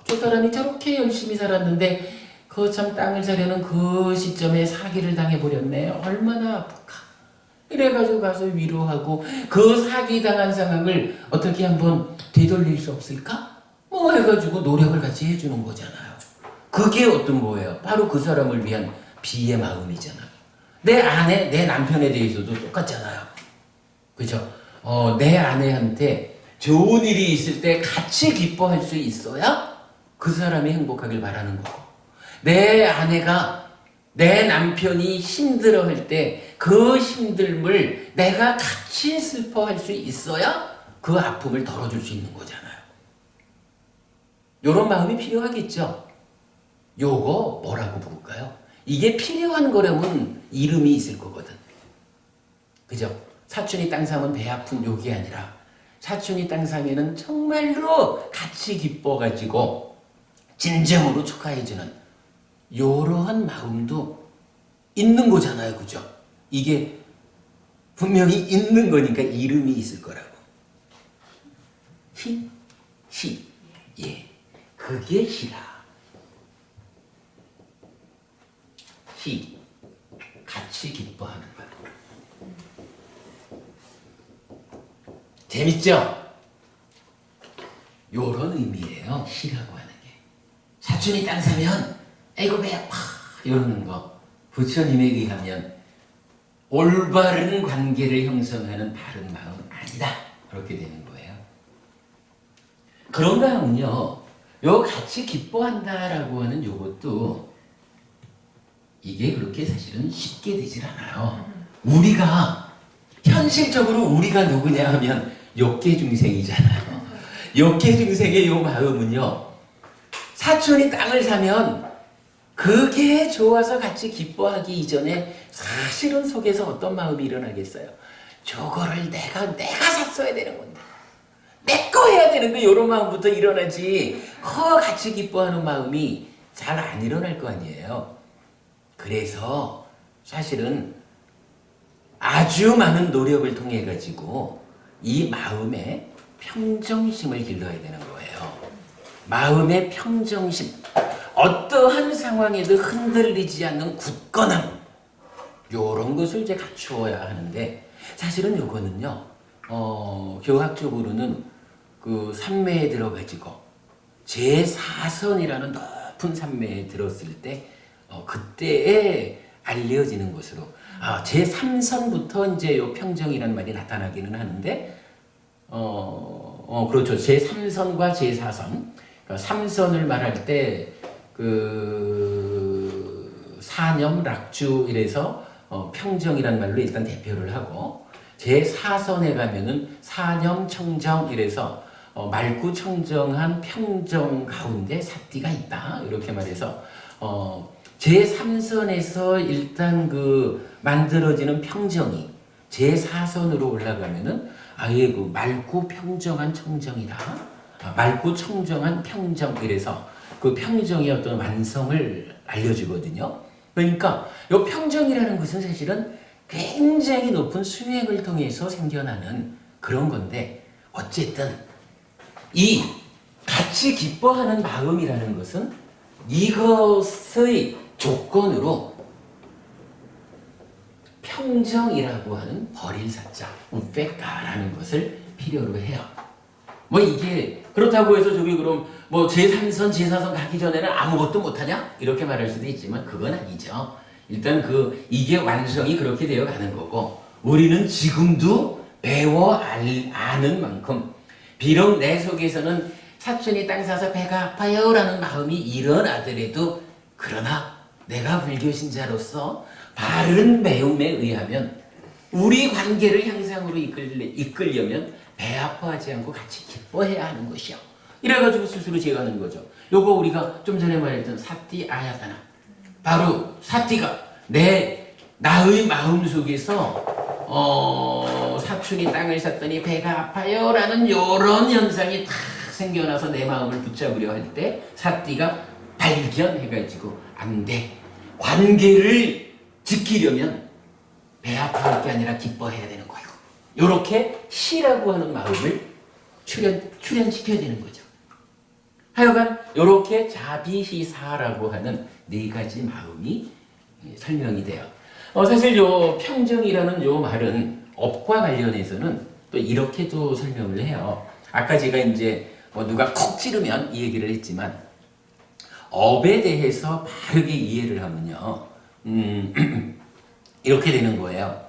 저 사람이 저렇게 열심히 살았는데 그 참 땅을 사려는 그 시점에 사기를 당해버렸네. 얼마나 아플까. 이래가지고 가서 위로하고 그 사기당한 상황을 어떻게 한번 되돌릴 수 없을까? 뭐 해가지고 노력을 같이 해주는 거잖아요. 그게 어떤 거예요? 바로 그 사람을 위한 비의 마음이잖아요. 내 아내, 내 남편에 대해서도 똑같잖아요. 그죠? 내 아내한테 좋은 일이 있을 때 같이 기뻐할 수 있어야 그 사람이 행복하길 바라는 거고, 내 아내가 내 남편이 힘들어할 때 그 힘듦을 내가 같이 슬퍼할 수 있어야 그 아픔을 덜어줄 수 있는 거잖아요. 요런 마음이 필요하겠죠. 요거 뭐라고 부를까요? 이게 필요한 거라면 이름이 있을 거거든. 그죠? 사촌이 땅 사면 배 아픈 요게 아니라 사촌이 땅 사면은 정말로 같이 기뻐가지고 진정으로 축하해주는 요러한 마음도 있는 거잖아요. 그죠? 이게 분명히 있는 거니까 이름이 있을 거라고. 예. 그게 희라. 같이 기뻐하는 말. 재밌죠? 요런 의미예요. 희라고 하는 게. 사촌이 땅 사면 아이고 배 아파 이러는 거 부처님에 의하면 올바른 관계를 형성하는 바른 마음 아니다. 그렇게 되는 거예요. 그런가 하면요. 요 같이 기뻐한다라고 하는 요것도 이게 그렇게 사실은 쉽게 되질 않아요. 우리가 현실적으로 우리가 누구냐 하면 욕계중생이잖아요. 욕계중생의 요 마음은요. 사촌이 땅을 사면 그게 좋아서 같이 기뻐하기 이전에 사실은 속에서 어떤 마음이 일어나겠어요. 저거를 내가 샀어야 되는 건데 내 거 해야 되는데 이런 마음부터 일어나지 같이 기뻐하는 마음이 잘 안 일어날 거 아니에요. 그래서 사실은 아주 많은 노력을 통해 가지고 이 마음의 평정심을 길러야 되는 거예요. 마음의 평정심, 어떠한 상황에도 흔들리지 않는 굳건함, 요런 것을 이제 갖추어야 하는데 사실은 요거는요 교학적으로는 그 산매에 들어가지고 제4선이라는 높은 산매에 들었을 때 그때에 알려지는 것으로 제3선부터 이제 요 평정이라는 말이 나타나기는 하는데 그렇죠. 제3선과 제4선. 그러니까 3선을 말할 때 그 사념, 락주 이래서 평정이란 말로 일단 대표를 하고 제4선에 가면은 사념, 청정 이래서 맑고 청정한 평정 가운데 삿띠가 있다. 이렇게 말해서 제3선에서 일단 그 만들어지는 평정이 제4선으로 올라가면은 아예 그 맑고 평정한 청정이다. 맑고 청정한 평정 이래서 그 평정의 어떤 완성을 알려주거든요. 그러니까 이 평정이라는 것은 사실은 굉장히 높은 수행을 통해서 생겨나는 그런 건데 어쨌든 이 같이 기뻐하는 마음이라는 것은 이것의 조건으로 평정이라고 하는 버릴 사자, 우페카라는 것을 필요로 해요. 뭐 이게 그렇다고 해서 저기 그럼 뭐 제3선, 제4선 가기 전에는 아무것도 못하냐? 이렇게 말할 수도 있지만 그건 아니죠. 일단 이게 완성이 그렇게 되어 가는 거고, 우리는 지금도 아는 만큼 비록 내 속에서는 사촌이 땅 사서 배가 아파요 라는 마음이 일어나더라도, 그러나 내가 불교 신자로서 바른 배움에 의하면 우리 관계를 향상으로 이끌려면 배 아파하지 않고 같이 기뻐해야 하는 것이요. 이래가지고 스스로 제가 하는 거죠. 요거 우리가 좀 전에 말했던 사티 아야다나, 바로 사티가 나의 마음 속에서 사촌이 땅을 샀더니 배가 아파요 라는 요런 현상이 탁 생겨나서 내 마음을 붙잡으려 할 때 사티가 발견해가지고 안 돼, 관계를 지키려면 배 아파할 게 아니라 기뻐해야 되는 거예요. 요렇게 시라고 하는 마음을 출현시켜야 되는 거죠. 하여간 요렇게 자비시사라고 하는 네 가지 마음이 설명이 돼요. 사실 요 평정이라는 요 말은 업과 관련해서는 또 이렇게도 설명을 해요. 아까 제가 이제 누가 콕 찌르면 이 얘기를 했지만, 업에 대해서 바르게 이해를 하면요, 이렇게 되는 거예요.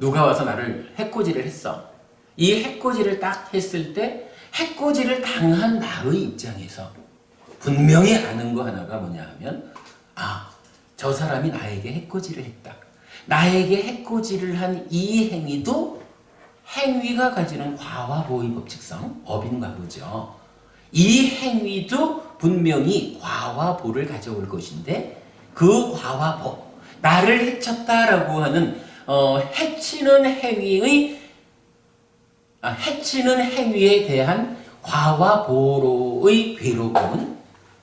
누가 와서 나를 해코지를 했어. 이 해코지를 딱 했을 때 해코지를 당한 나의 입장에서 분명히 아는 거 하나가 뭐냐 하면, 저 사람이 나에게 해코지를 했다. 나에게 해코지를 한 이 행위도 행위가 가지는 과화보의 법칙성, 법인과보죠. 이 행위도 분명히 과화보를 가져올 것인데, 그 과화보, 나를 해쳤다라고 하는 해치는 행위에 대한 과화보로의 괴로움은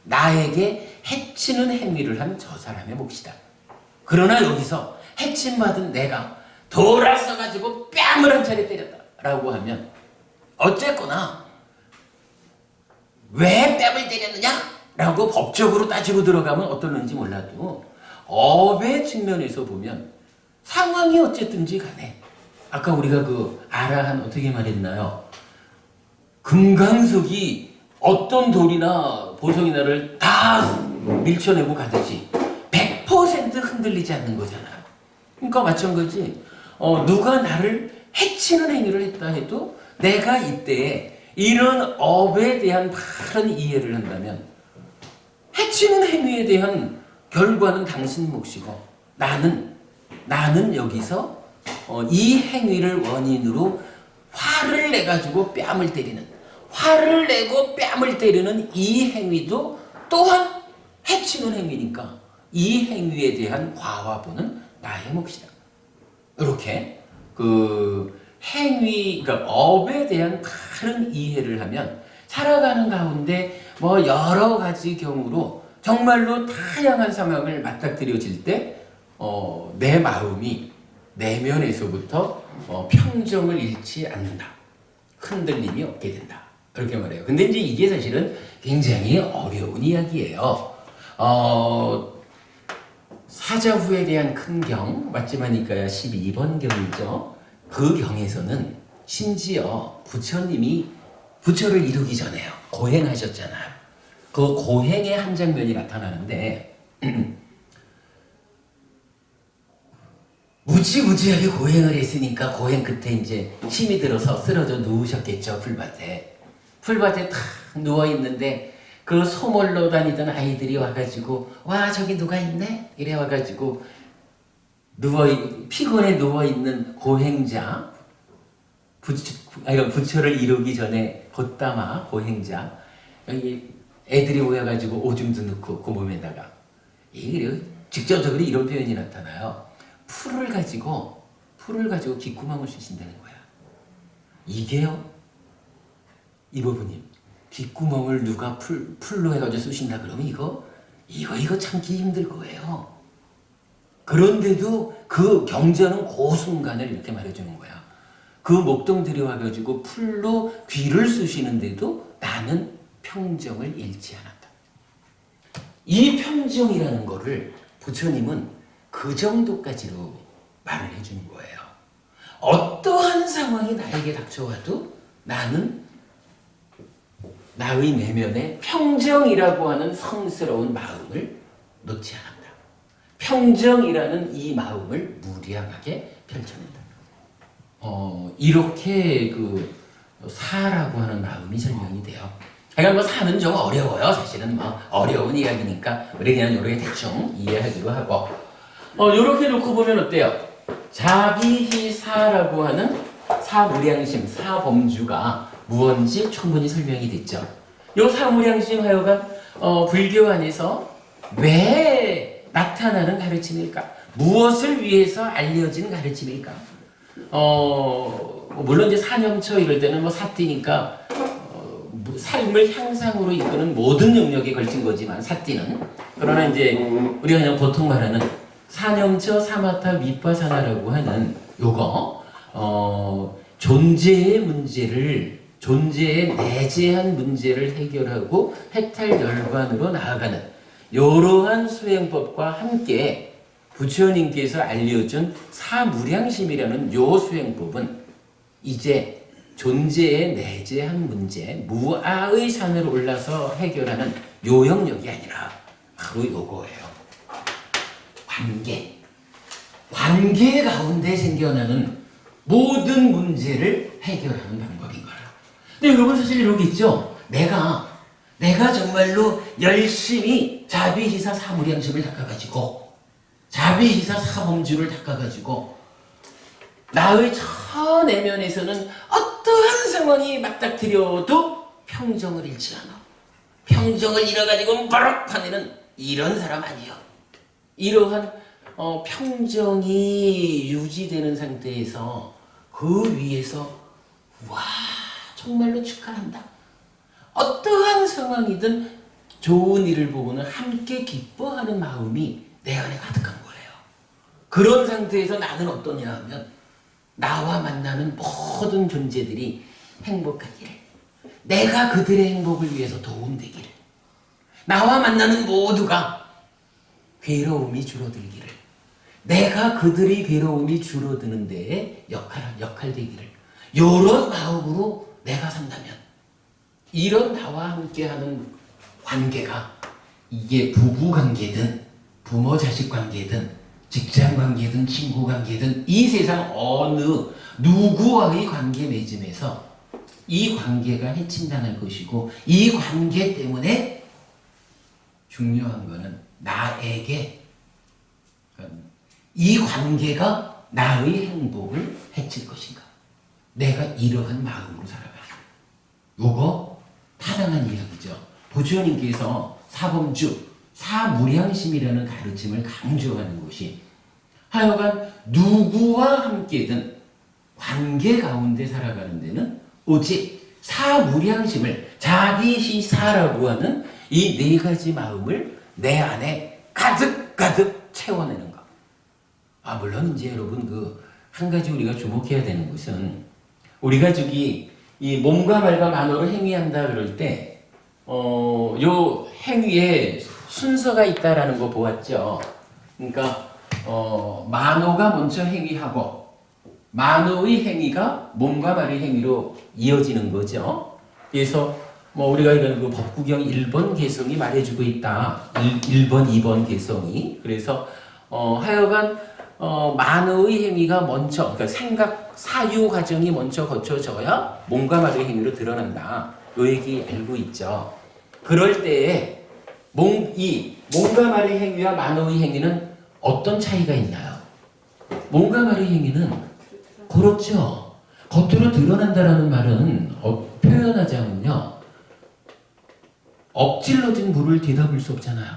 나에게 해치는 행위를 한 저 사람의 몫이다. 그러나 여기서 해침받은 내가 돌아서가지고 뺨을 한 차례 때렸다라고 하면, 어쨌거나 왜 뺨을 때렸느냐라고 법적으로 따지고 들어가면 어떨는지 몰라도 업의 측면에서 보면 상황이 어쨌든지 간에, 아까 우리가 아라한 어떻게 말했나요? 금강석이 어떤 돌이나 보석이나를 다 밀쳐내고 가듯이 100% 흔들리지 않는 거잖아요. 그러니까 마찬가지, 누가 나를 해치는 행위를 했다 해도 내가 이때 이런 업에 대한 바른 이해를 한다면, 해치는 행위에 대한 결과는 당신 몫이고, 나는 여기서 이 행위를 원인으로 화를 내가지고 뺨을 때리는, 화를 내고 뺨을 때리는 이 행위도 또한 해치는 행위니까 이 행위에 대한 과화보는 나의 몫이다. 이렇게 그러니까 업에 대한 다른 이해를 하면 살아가는 가운데 여러 가지 경우로 정말로 다양한 상황을 맞닥뜨려질 때 내 마음이 내면에서부터 평정을 잃지 않는다. 흔들림이 없게 된다. 이렇게 말해요. 근데 이제 이게 사실은 굉장히 어려운 이야기예요. 사자후에 대한 큰 경, 맞지마니까야 12번 경이죠. 그 경에서는 심지어 부처님이 부처를 이루기 전에요, 고행하셨잖아요. 그 고행의 한 장면이 나타나는데 무지무지하게 고행을 했으니까 고행 끝에 이제 힘이 들어서 쓰러져 누우셨겠죠. 풀밭에 탁 누워있는데 그 소몰로 다니던 아이들이 와가지고, 와 저기 누가 있네? 이래 와가지고 피곤해 누워있는 고행자, 부처를 이루기 전에 곧다마 고행자, 여기 애들이 모여가지고 오줌도 넣고 그 몸에다가, 직접적으로 이런 표현이 나타나요. 풀을 가지고 귓구멍을 쑤신다는 거야. 이게요, 이보부님, 귓구멍을 누가 풀로 해가지고 쑤신다 그러면 이거 참기 힘들 거예요. 그런데도 그 경전은 그 순간을 이렇게 말해주는 거야. 그 목동 들여와가지고 풀로 귀를 쑤시는데도 나는 평정을 잃지 않았다. 이 평정이라는 거를 부처님은 그 정도까지로 말을 해주는 거예요. 어떠한 상황이 나에게 닥쳐와도 나는 나의 내면에 평정이라고 하는 성스러운 마음을 놓지 않는다. 평정이라는 이 마음을 무량하게 펼쳐낸다. 이렇게 그 사라고 하는 마음이 설명이 돼요. 그러니까 뭐 사는 좀 어려워요. 사실은 뭐 어려운 이야기니까 우리 그냥 이렇게 대충 이해하기로 하고 이렇게 놓고 보면 어때요? 자비희사라고 하는 사무량심, 사범주가 무언지 충분히 설명이 됐죠. 이 사무량심 하여간 불교 안에서 왜 나타나는 가르침일까? 무엇을 위해서 알려진 가르침일까? 물론 이제 사념처 이럴 때는 뭐 사띠니까 삶을 향상으로 이끄는 모든 영역에 걸친 거지만 사띠는 그러나 이제 우리가 그냥 보통 말하는 사념처 사마타 위파사나라고 하는 요거 존재의 내재한 문제를 해결하고 해탈열반으로 나아가는 이러한 수행법과 함께 부처님께서 알려준 사무량심이라는 요 수행법은 이제 존재의 내재한 문제, 무아의 산으로 올라서 해결하는 요 영역이 아니라 바로 요거예요. 관계 가운데 생겨나는 모든 문제를 해결하는 방법인 거예요. 근데 여러분 사실 이러고 있죠? 내가 정말로 열심히 자비희사 사무량심을 닦아가지고 자비희사 사범주를 닦아가지고 나의 저 내면에서는 어떠한 상황이 맞닥뜨려도 평정을 잃지 않아. 평정을 잃어가지고 바락 화내는 이런 사람 아니에요. 이러한 평정이 유지되는 상태에서 그 위에서 와 정말로 축하한다. 어떠한 상황이든 좋은 일을 보고는 함께 기뻐하는 마음이 내 안에 가득한 거예요. 그런 상태에서 나는 어떠냐 하면 나와 만나는 모든 존재들이 행복하기를, 내가 그들의 행복을 위해서 도움되기를, 나와 만나는 모두가 괴로움이 줄어들기를, 내가 그들의 괴로움이 줄어드는 데에 역할되기를, 이런 마음으로 내가 산다면 이런 나와 함께하는 관계가 이게 부부관계든 부모-자식 관계든 직장관계든 친구관계든 이 세상 어느 누구와의 관계 맺음에서 이 관계가 해친당할 것이고 이 관계 때문에 중요한 거는 나에게 이 관계가 나의 행복을 해칠 것인가? 내가 이러한 마음으로 살아가요. 요거 타당한 이야기죠. 부처님께서 사범주, 사무량심이라는 가르침을 강조하는 것이 하여간 누구와 함께든 관계 가운데 살아가는 데는 오직 사무량심을 자비희사라고 하는 이 네 가지 마음을 내 안에 가득 채워내는 것. 물론 이제 여러분 한 가지 우리가 주목해야 되는 것은 우리가 이 몸과 말과 만호를 행위한다 그럴 때 요 행위에 순서가 있다라는 거 보았죠. 그러니까 만호가 먼저 행위하고 만호의 행위가 몸과 말의 행위로 이어지는 거죠. 그래서 우리가 이런 법구경 1번 개성이 말해주고 있다. 1번, 2번 개성이. 그래서 하여간 만호의 행위가 먼저, 그러니까 생각, 사유 과정이 먼저 거쳐져야 몸과 말의 행위로 드러난다. 요 얘기 알고 있죠. 그럴 때에 몸과 말의 행위와 만호의 행위는 어떤 차이가 있나요? 몸과 말의 행위는 그렇죠. 겉으로 드러난다라는 말은 표현하자면요. 엎질러진 물을 뒤덮을 수 없잖아요.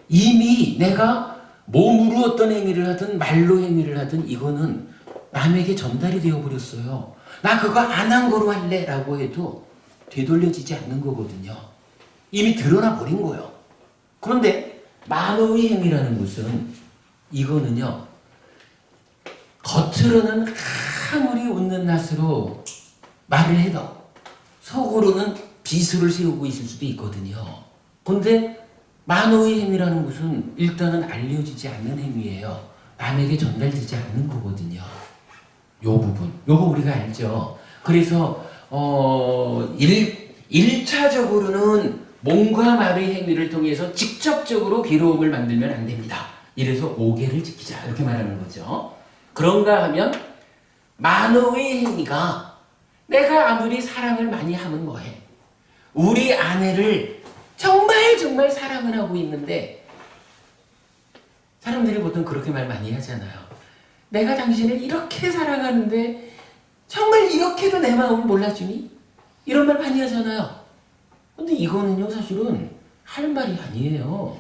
이미 내가 몸으로 어떤 행위를 하든 말로 행위를 하든 이거는 남에게 전달이 되어버렸어요. 나 그거 안 한 거로 할래 라고 해도 되돌려지지 않는 거거든요. 이미 드러나 버린 거예요. 그런데 만호의 행위라는 것은 이거는요. 겉으로는 아무리 웃는 낯으로 말을 해도 속으로는 비수를 세우고 있을 수도 있거든요. 그런데 만호의 행위라는 것은 일단은 알려지지 않는 행위예요. 남에게 전달되지 않는 거거든요. 요 부분. 요거 우리가 알죠. 그래서 1차적으로는 몸과 말의 행위를 통해서 직접적으로 괴로움을 만들면 안 됩니다. 이래서 5계를 지키자 이렇게 말하는 거죠. 그런가 하면 만호의 행위가 내가 아무리 사랑을 많이 하면 뭐해? 우리 아내를 정말 정말 사랑을 하고 있는데 사람들이 보통 그렇게 말 많이 하잖아요. 내가 당신을 이렇게 사랑하는데 정말 이렇게도 내 마음을 몰라주니? 이런 말 많이 하잖아요. 근데 이거는요 사실은 할 말이 아니에요.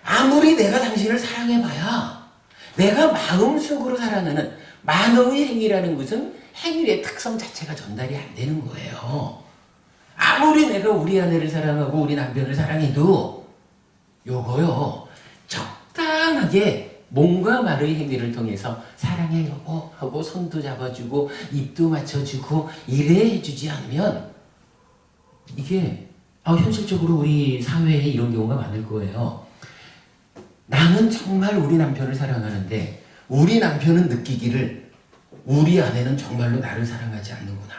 아무리 내가 당신을 사랑해봐야 내가 마음속으로 사랑하는 만호의 행위라는 것은 행위의 특성 자체가 전달이 안 되는 거예요. 아무리 내가 우리 아내를 사랑하고 우리 남편을 사랑해도 요거요 적당하게 몸과 말의 행위를 통해서 사랑해 여보 하고 손도 잡아주고 입도 맞춰주고 이래 해주지 않으면 이게 현실적으로 우리 사회에 이런 경우가 많을 거예요. 나는 정말 우리 남편을 사랑하는데 우리 남편은 느끼기를 우리 아내는 정말로 나를 사랑하지 않는구나.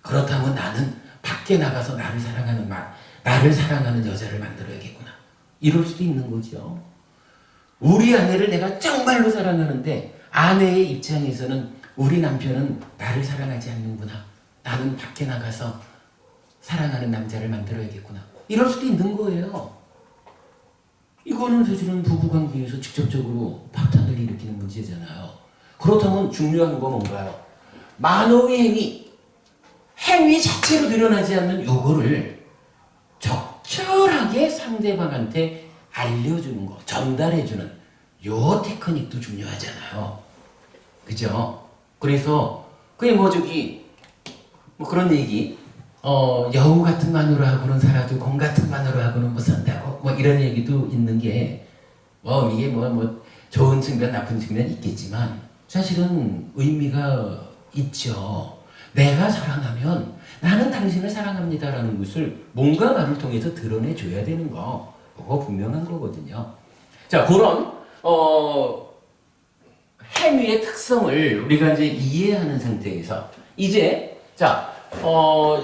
그렇다면 나는 밖에 나가서 나를 사랑하는 여자를 만들어야겠구나. 이럴 수도 있는 거죠. 우리 아내를 내가 정말로 사랑하는데 아내의 입장에서는 우리 남편은 나를 사랑하지 않는구나. 나는 밖에 나가서 사랑하는 남자를 만들어야겠구나. 이럴 수도 있는 거예요. 이거는 사실은 부부관계에서 직접적으로 파탄을 일으키는 문제잖아요. 그렇다면 중요한 건 뭔가요? 만호의 행위 자체로 드러나지 않는 요거를 적절하게 상대방한테 알려주는 거, 전달해주는 요 테크닉도 중요하잖아요. 그죠? 그래서 그게 뭐 그런 얘기 여우 같은 마누라하고는 살아도 공 같은 마누라하고는 못 산다고 뭐 이런 얘기도 있는 게 이게 좋은 측면 나쁜 측면 있겠지만 사실은 의미가 있죠. 내가 사랑하면 나는 당신을 사랑합니다라는 것을 몸과 말을 통해서 드러내줘야 되는 거 그거 분명한 거거든요. 자, 그런 행위의 특성을 우리가 이제 이해하는 상태에서 이제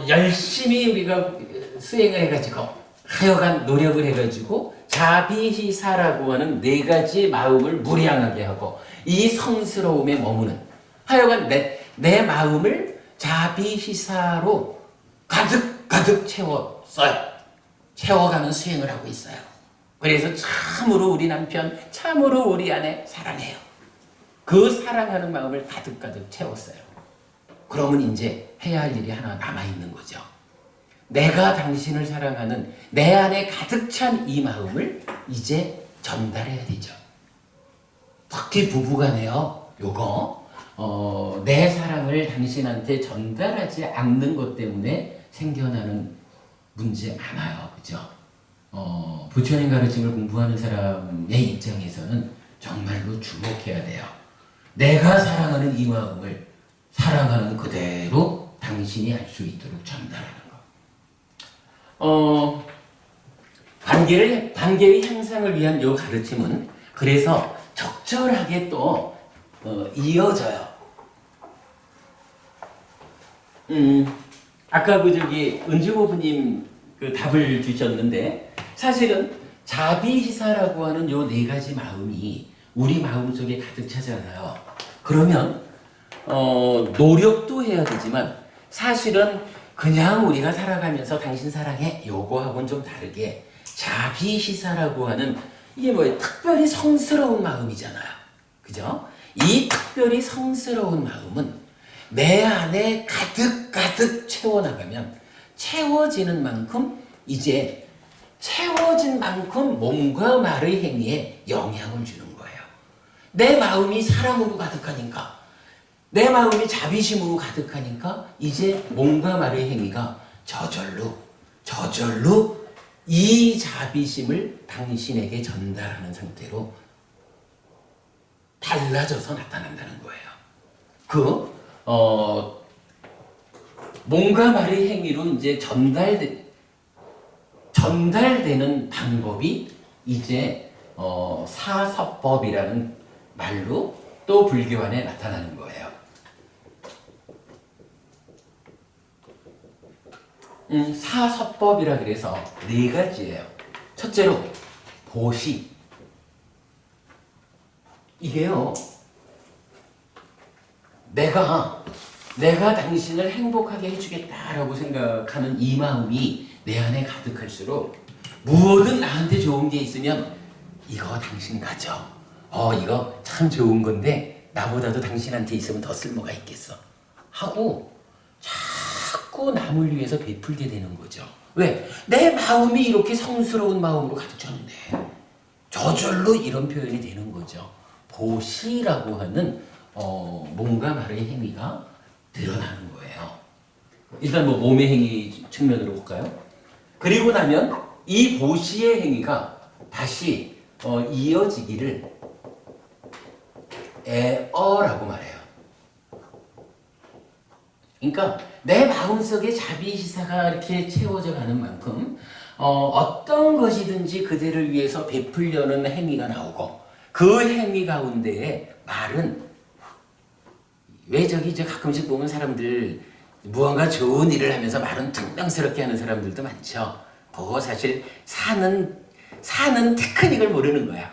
열심히 우리가 수행을 해가지고 하여간 노력을 해가지고 자비희사라고 하는 4가지 마음을 무량하게 하고 이 성스러움에 머무는 하여간 내 마음을 자비희사로 가득 채워가는 수행을 하고 있어요. 그래서 참으로 우리 남편, 참으로 우리 아내 사랑해요. 그 사랑하는 마음을 가득 채웠어요. 그러면 이제 해야 할 일이 하나 남아있는 거죠. 내가 당신을 사랑하는 내 안에 가득 찬 이 마음을 이제 전달해야 되죠. 특히 부부간에요. 요거 내 사랑을 당신한테 전달하지 않는 것 때문에 생겨나는 문제 많아요. 그죠? 부처님 가르침을 공부하는 사람의 입장에서는 정말로 주목해야 돼요. 내가 사랑하는 이 마음을 사랑하는 그대로 당신이 알 수 있도록 전달하는 거. 관계의 향상을 위한 이 가르침은 그래서 적절하게 또 이어져요. 아까 은주호부님 답을 주셨는데 사실은 자비희사라고 하는 요 4가지 마음이 우리 마음속에 가득 차잖아요. 그러면 노력도 해야 되지만 사실은 그냥 우리가 살아가면서 당신 사랑해 요거하고는 좀 다르게 자비희사라고 하는 이게 특별히 성스러운 마음이잖아요. 그죠? 이 특별히 성스러운 마음은 내 안에 가득 채워나가면 채워지는 만큼 몸과 말의 행위에 영향을 주는 거예요. 내 마음이 사랑으로 가득하니까 내 마음이 자비심으로 가득하니까 이제 몸과 말의 행위가 저절로 이 자비심을 당신에게 전달하는 상태로 달라져서 나타난다는 거예요. 몸과 말의 행위로 이제 전달되는 방법이 이제 사서법이라는 말로 또 불교 안에 나타나는 거예요. 사서법이라 그래서 네 가지예요. 첫째로 보시. 이게요. 내가 당신을 행복하게 해주겠다라고 생각하는 이 마음이 내 안에 가득할수록 무엇든 나한테 좋은 게 있으면 이거 당신 가져. 이거 참 좋은 건데 나보다도 당신한테 있으면 더 쓸모가 있겠어. 하고 자꾸 남을 위해서 베풀게 되는 거죠. 왜? 내 마음이 이렇게 성스러운 마음으로 가득 찼는데 저절로 이런 표현이 되는 거죠. 보시라고 하는 몸과 말의 행위가 드러나는 거예요. 일단 뭐 몸의 행위 측면으로 볼까요? 그리고 나면 이 보시의 행위가 다시 이어지기를 애어라고 말해요. 그러니까 내 마음속에 자비시사가 이렇게 채워져 가는 만큼 어떤 것이든지 그대를 위해서 베풀려는 행위가 나오고 그 행위 가운데에 말은 왜 저기 이제 가끔씩 보면 사람들 무언가 좋은 일을 하면서 말은 퉁명스럽게 하는 사람들도 많죠. 그거 사실 사는 테크닉을 모르는 거야.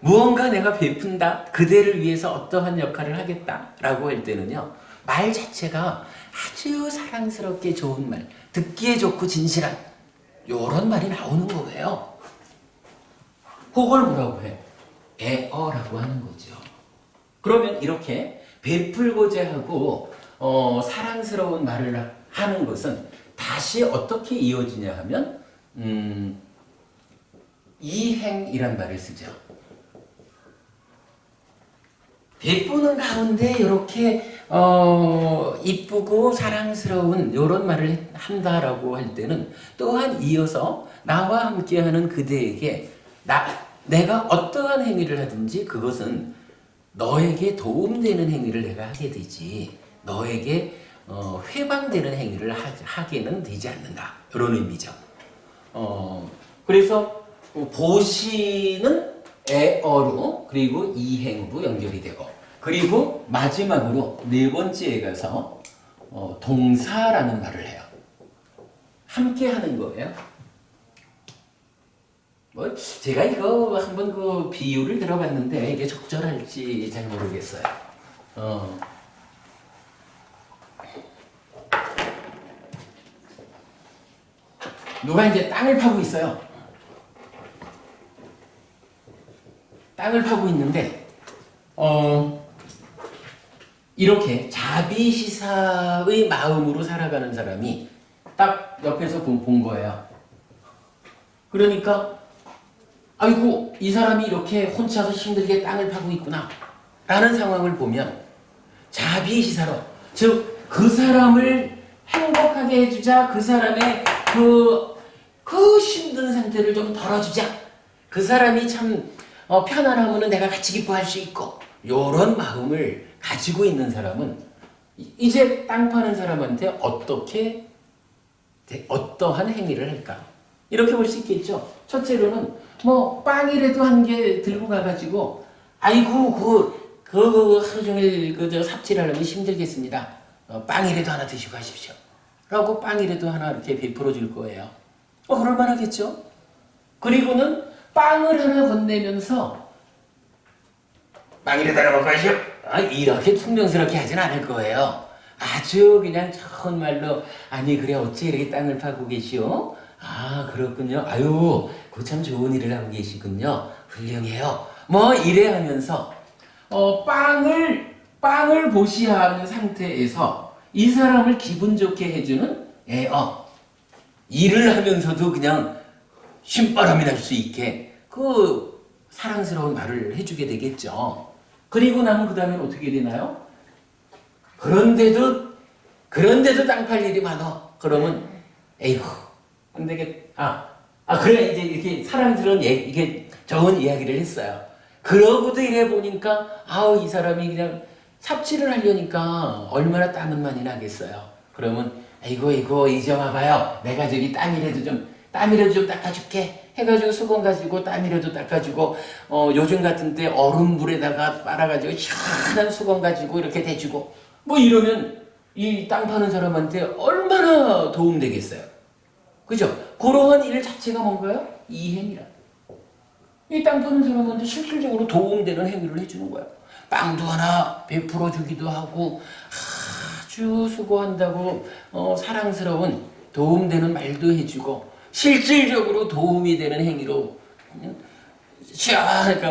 무언가 내가 베푼다, 그대를 위해서 어떠한 역할을 하겠다라고 할 때는요. 말 자체가 아주 사랑스럽게 좋은 말, 듣기에 좋고 진실한 요런 말이 나오는 거예요. 그걸 뭐라고 해? 애어라고 하는 거죠. 그러면 이렇게 베풀고자 하고 사랑스러운 말을 하는 것은 다시 어떻게 이어지냐 하면 이행이란 말을 쓰죠. 베푸는 가운데 이렇게 이쁘고 사랑스러운 이런 말을 한다라고 할 때는 또한 이어서 나와 함께하는 그대에게 내가 어떠한 행위를 하든지 그것은 너에게 도움되는 행위를 내가 하게 되지 너에게 회방되는 행위를 하게는 되지 않는다. 이런 의미죠. 그래서 보시는 애어로 그리고 이행으로 연결이 되고 그리고 마지막으로 네 번째에 가서 동사라는 말을 해요. 함께 하는 거예요. 뭐 제가 이거 한번 그 비유를 들어봤는데 이게 적절할지 잘 모르겠어요. 누가 이제 땅을 파고 있어요. 땅을 파고 있는데 이렇게 자비시사의 마음으로 살아가는 사람이 딱 옆에서 본 거예요. 그러니까 아이고 이 사람이 이렇게 혼자서 힘들게 땅을 파고 있구나 라는 상황을 보면 자비시사로 즉 그 사람을 행복하게 해주자 그 사람의 그 힘든 상태를 좀 덜어주자 그 사람이 참 편안하면 내가 같이 기뻐할 수 있고 요런 마음을 가지고 있는 사람은 이제 땅 파는 사람한테 어떠한 행위를 할까? 이렇게 볼 수 있겠죠. 첫째로는 뭐 빵이라도 한 개 들고 가가지고 아이고 그 하루 종일 저 삽질하려면 힘들겠습니다. 빵이라도 하나 드시고 가십시오. 라고 빵이라도 하나 이렇게 베풀어 줄 거예요. 그럴만하겠죠. 그리고는 빵을 하나 건네면서 빵이라도 하나 먹고 가시오. 이렇게 퉁명스럽게 하진 않을 거예요. 아주 그냥 정말로 아니 그래 어찌 이렇게 땅을 파고 계시오? 그렇군요. 아유 그 참 좋은 일을 하고 계시군요. 훌륭해요. 뭐 이래 하면서 빵을 보시하는 상태에서 이 사람을 기분 좋게 해주는 일을 하면서도 그냥 신바람이 날 수 있게 그 사랑스러운 말을 해주게 되겠죠. 그리고 나면 그 다음에 어떻게 되나요? 그런데도 땅 팔 일이 많아. 그러면 에이구 안 되겠. 그래 이제 이렇게 사랑스러운 이게 좋은 이야기를 했어요. 그러고도 이래 보니까 이 사람이 그냥 삽질을 하려니까 얼마나 땀은 많이 나겠어요. 그러면 이거 이제 와봐요. 내가 저기 땅이라도 좀 땀이라도 좀 닦아줄게 해가지고 수건 가지고 땀이라도 닦아주고 요즘 같은 때 얼음물에다가 빨아가지고 시원한 수건 가지고 이렇게 대주고 뭐 이러면 이 땅 파는 사람한테 얼마나 도움되겠어요. 그죠? 그러한 일 자체가 뭔가요? 이행이라. 이 땅 파는 사람한테 실질적으로 도움되는 행위를 해주는 거야. 빵도 하나 베풀어 주기도 하고 아주 수고한다고 사랑스러운 도움되는 말도 해주고 실질적으로 도움이 되는 행위로 시원하니까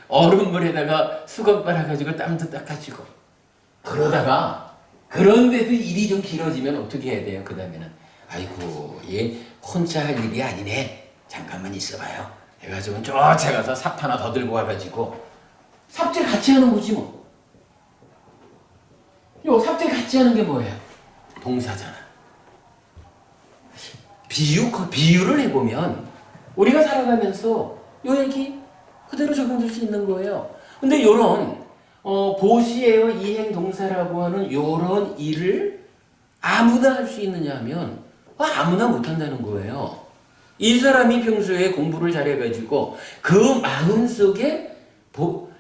얼음물에다가 수건 빨아가지고 땀도 닦아주고 그런데도 일이 좀 길어지면 어떻게 해야 돼요? 그 다음에는 아이고 얘 혼자 할 일이 아니네 잠깐만 있어봐요 해가지고 쫓아가서 삽 하나 더 들고 와가지고 삽질 같이 하는 거지 뭐. 요 삽질 같이 하는 게 뭐예요? 동사잖아. 비유를 해보면 우리가 살아가면서 요 얘기 그대로 적용될 수 있는 거예요. 근데 요런 보시에요 이행 동사라고 하는 요런 일을 아무나 할 수 있느냐 하면 아무나 못한다는 거예요. 이 사람이 평소에 공부를 잘해가지고 그 마음속에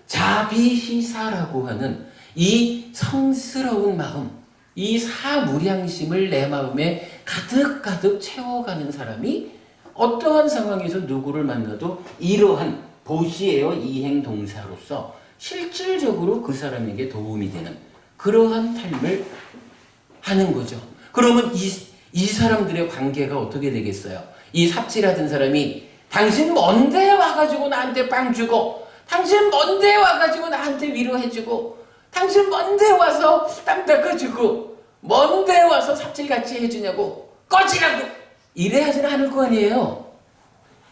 자비시사라고 하는 이 성스러운 마음, 이 사무량심을 내 마음에 가득가득 채워가는 사람이 어떠한 상황에서 누구를 만나도 이러한 보시에요 이행 동사로서 실질적으로 그 사람에게 도움이 되는 그러한 삶을 하는 거죠. 그러면 이 사람들의 관계가 어떻게 되겠어요? 이 삽질하던 사람이 당신 먼데 와가지고 나한테 빵 주고 당신 먼데 와가지고 나한테 위로해주고 당신 먼데 와서 땀 닦아주고 먼데 와서 삽질같이 해주냐고 꺼지라고 이래야지는 않을 거 아니에요.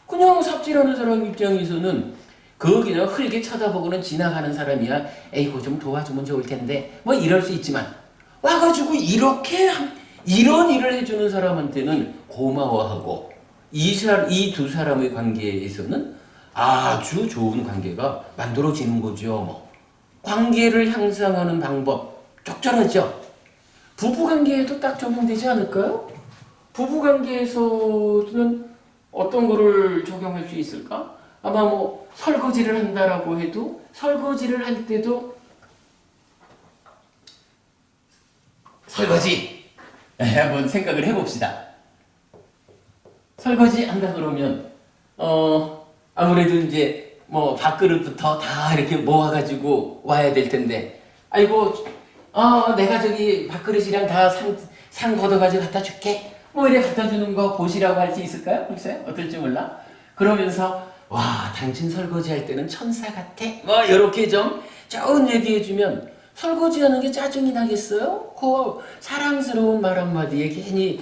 그냥 삽질하는 사람 입장에서는 그냥 흘게 쳐다보고는 지나가는 사람이야. 에이고 좀 도와주면 좋을 텐데 뭐 이럴 수 있지만 와가지고 이런 일을 해주는 사람한테는 고마워하고 이 두 사람의 관계에서는 아주 좋은 관계가 만들어지는 거죠. 뭐. 관계를 향상하는 방법 적절하죠. 부부관계에도 딱 적용되지 않을까요? 부부관계에서는 어떤 거를 적용할 수 있을까? 아마 뭐 설거지를 한다라고 해도 설거지를 할 때도 설거지 한번 생각을 해봅시다. 설거지 한다 그러면 아무래도 이제 뭐 밥그릇부터 다 이렇게 모아가지고 와야 될 텐데 아이고 내가 저기 밥그릇이랑 다 상 걷어가지고 갖다 줄게 뭐 이래 갖다 주는 거 보시라고 할 수 있을까요? 글쎄요 어떨지 몰라. 그러면서 와 당신 설거지 할 때는 천사 같아 뭐 이렇게 좀 좋은 얘기해주면 설거지하는 게 짜증이 나겠어요? 그 사랑스러운 말 한마디에 괜히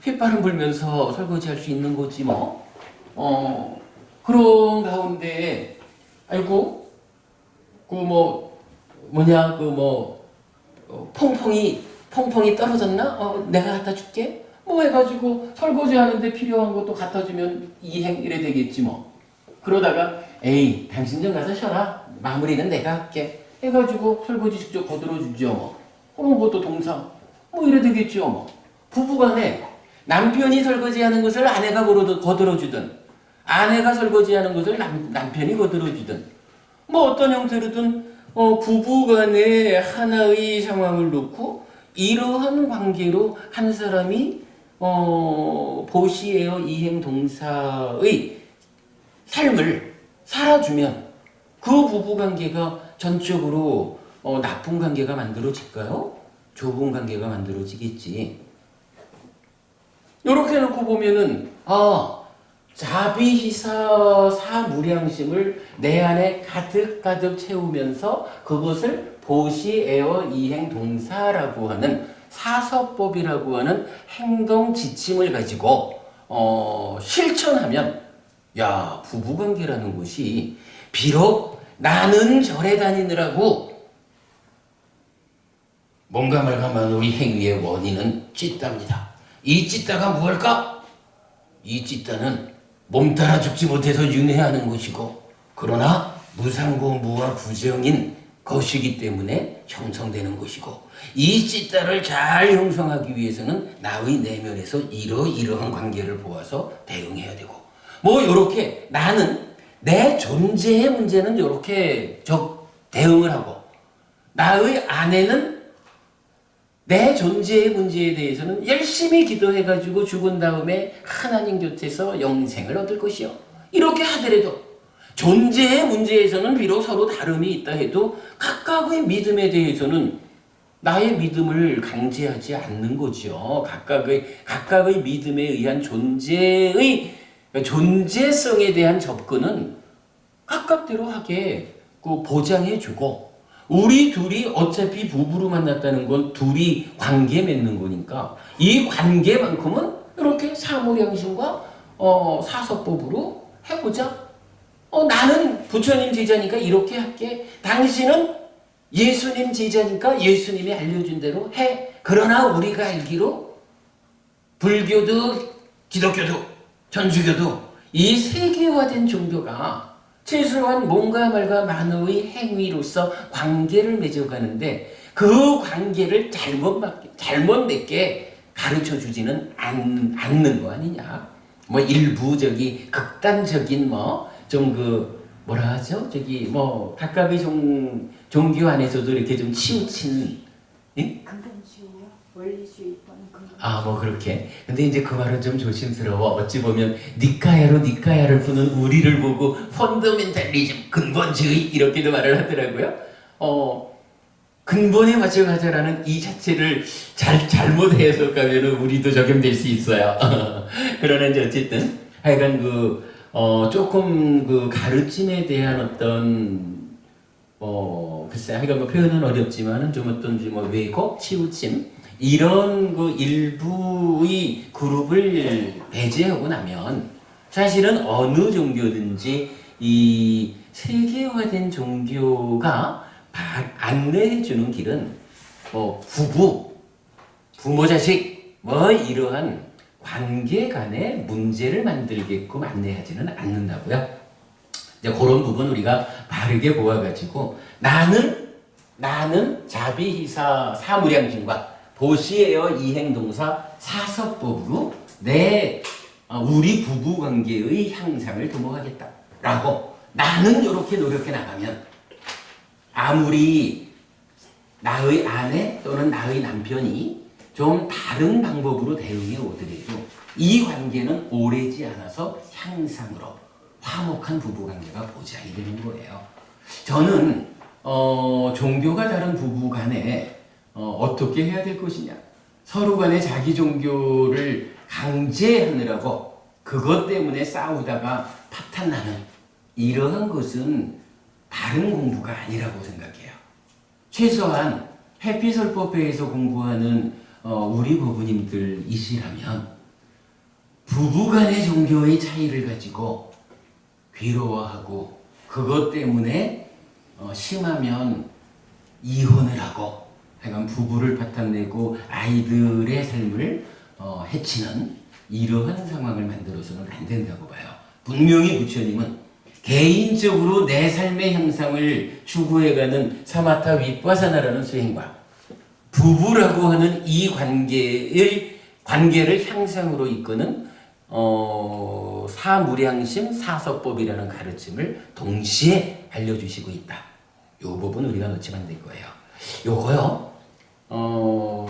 휘바람 불면서 설거지할 수 있는 거지 뭐. 그런 가운데 아이고 퐁퐁이 떨어졌나? 내가 갖다 줄게. 뭐 해가지고 설거지 하는데 필요한 것도 갖다 주면 이행 이래 되겠지 뭐. 그러다가 에이 당신 좀 가서 쉬어라. 마무리는 내가 할게. 해가지고 설거지 직접 거들어 주죠 뭐. 그런 것도 동사 뭐 이래 되겠죠 뭐. 부부간에 남편이 설거지하는 것을 아내가 거들어 주든 아내가 설거지하는 것을 남편이 거들어 주든 뭐 어떤 형태로든 부부간에 하나의 상황을 놓고 이러한 관계로 한 사람이 보시에요 이행 동사의 삶을 살아주면 그 부부관계가 전적으로 나쁜 관계가 만들어질까요? 좁은 관계가 만들어지겠지. 이렇게 놓고 보면은 자비희사 사무량심을 내 안에 가득가득 채우면서 그것을 보시에어 이행 동사라고 하는 사서법이라고 하는 행동 지침을 가지고 실천하면 야 부부관계라는 것이 비록 나는 절에 다니느라고 뭔가 말가만 이 행위의 원인은 찢다입니다. 이 찢다가 무엇일까? 이 찢다는 몸 따라 죽지 못해서 윤회하는 것이고 그러나 무상고무와 부정인 것이기 때문에 형성되는 것이고, 이 씨딸을 잘 형성하기 위해서는 나의 내면에서 이러이러한 관계를 보아서 대응해야 되고, 뭐 요렇게 나는 내 존재의 문제는 요렇게 대응을 하고, 나의 아내는 내 존재의 문제에 대해서는 열심히 기도해가지고 죽은 다음에 하나님 곁에서 영생을 얻을 것이요. 이렇게 하더라도 존재의 문제에서는 비록 서로 다름이 있다 해도 각각의 믿음에 대해서는 나의 믿음을 강제하지 않는 거죠. 각각의 믿음에 의한 존재성에 대한 접근은 각각대로 하게 보장해주고, 우리 둘이 어차피 부부로 만났다는 건 둘이 관계 맺는 거니까 이 관계만큼은 이렇게 사무량심과 사서법으로 해보자. 나는 부처님 제자니까 이렇게 할게. 당신은 예수님 제자니까 예수님이 알려준 대로 해. 그러나 우리가 알기로 불교도 기독교도 천주교도 이 세계화된 종교가 최소한 몸과 말과 만호의 행위로서 관계를 맺어가는데 그 관계를 잘못 맺게 가르쳐 주지는 않는 거 아니냐. 뭐 일부 극단적인 뭐라 하죠? 각각의 종교 안에서도 이렇게 좀 치우친, 예? 근본주의요? 원리주의 그렇게. 근데 이제 그 말은 좀 조심스러워. 어찌 보면 니카야를 푸는 우리를 보고 펀더멘탈리즘, 근본주의 이렇게도 말을 하더라고요. 근본에 맞춰 가자라는 이 자체를 잘못 해석하면 우리도 적용될 수 있어요. 그러나 이제 어쨌든 하여간 조금 가르침에 대한 어떤 글쎄 하여간 표현은 어렵지만은 좀 어떤지 왜곡, 치우침 이런 일부의 그룹을 배제하고 나면 사실은 어느 종교든지 이 세계화된 종교가 안내해주는 길은 부모 자식 이러한 관계 간의 문제를 만들게끔 안내하지는 않는다고요. 이제 그런 부분 우리가 바르게 보아가지고 나는 자비희사 사무량심과 보시에어 이행동사 사서법으로 우리 부부관계의 향상을 도모하겠다라고 나는 이렇게 노력해 나가면 아무리 나의 아내 또는 나의 남편이 좀 다른 방법으로 대응해 오더라도 이 관계는 오래지 않아서 향상으로 화목한 부부관계가 보장이 되는 거예요. 저는 종교가 다른 부부간에 어떻게 해야 될 것이냐, 서로 간에 자기 종교를 강제하느라고 그것 때문에 싸우다가 파탄나는 이러한 것은 다른 공부가 아니라고 생각해요. 최소한 해피설법회에서 공부하는 우리 부부님들이시라면 부부간의 종교의 차이를 가지고 괴로워하고 그것 때문에 심하면 이혼을 하고 하여간 부부를 파탄내고 아이들의 삶을 해치는 이러한 상황을 만들어서는 안 된다고 봐요. 분명히 부처님은 개인적으로 내 삶의 향상을 추구해가는 사마타 윗바사나라는 수행과 부부라고 하는 이 관계를 향상으로 이끄는 사무량심 사서법이라는 가르침을 동시에 알려주시고 있다. 이 부분 우리가 놓치면 안 될 거예요. 요거요.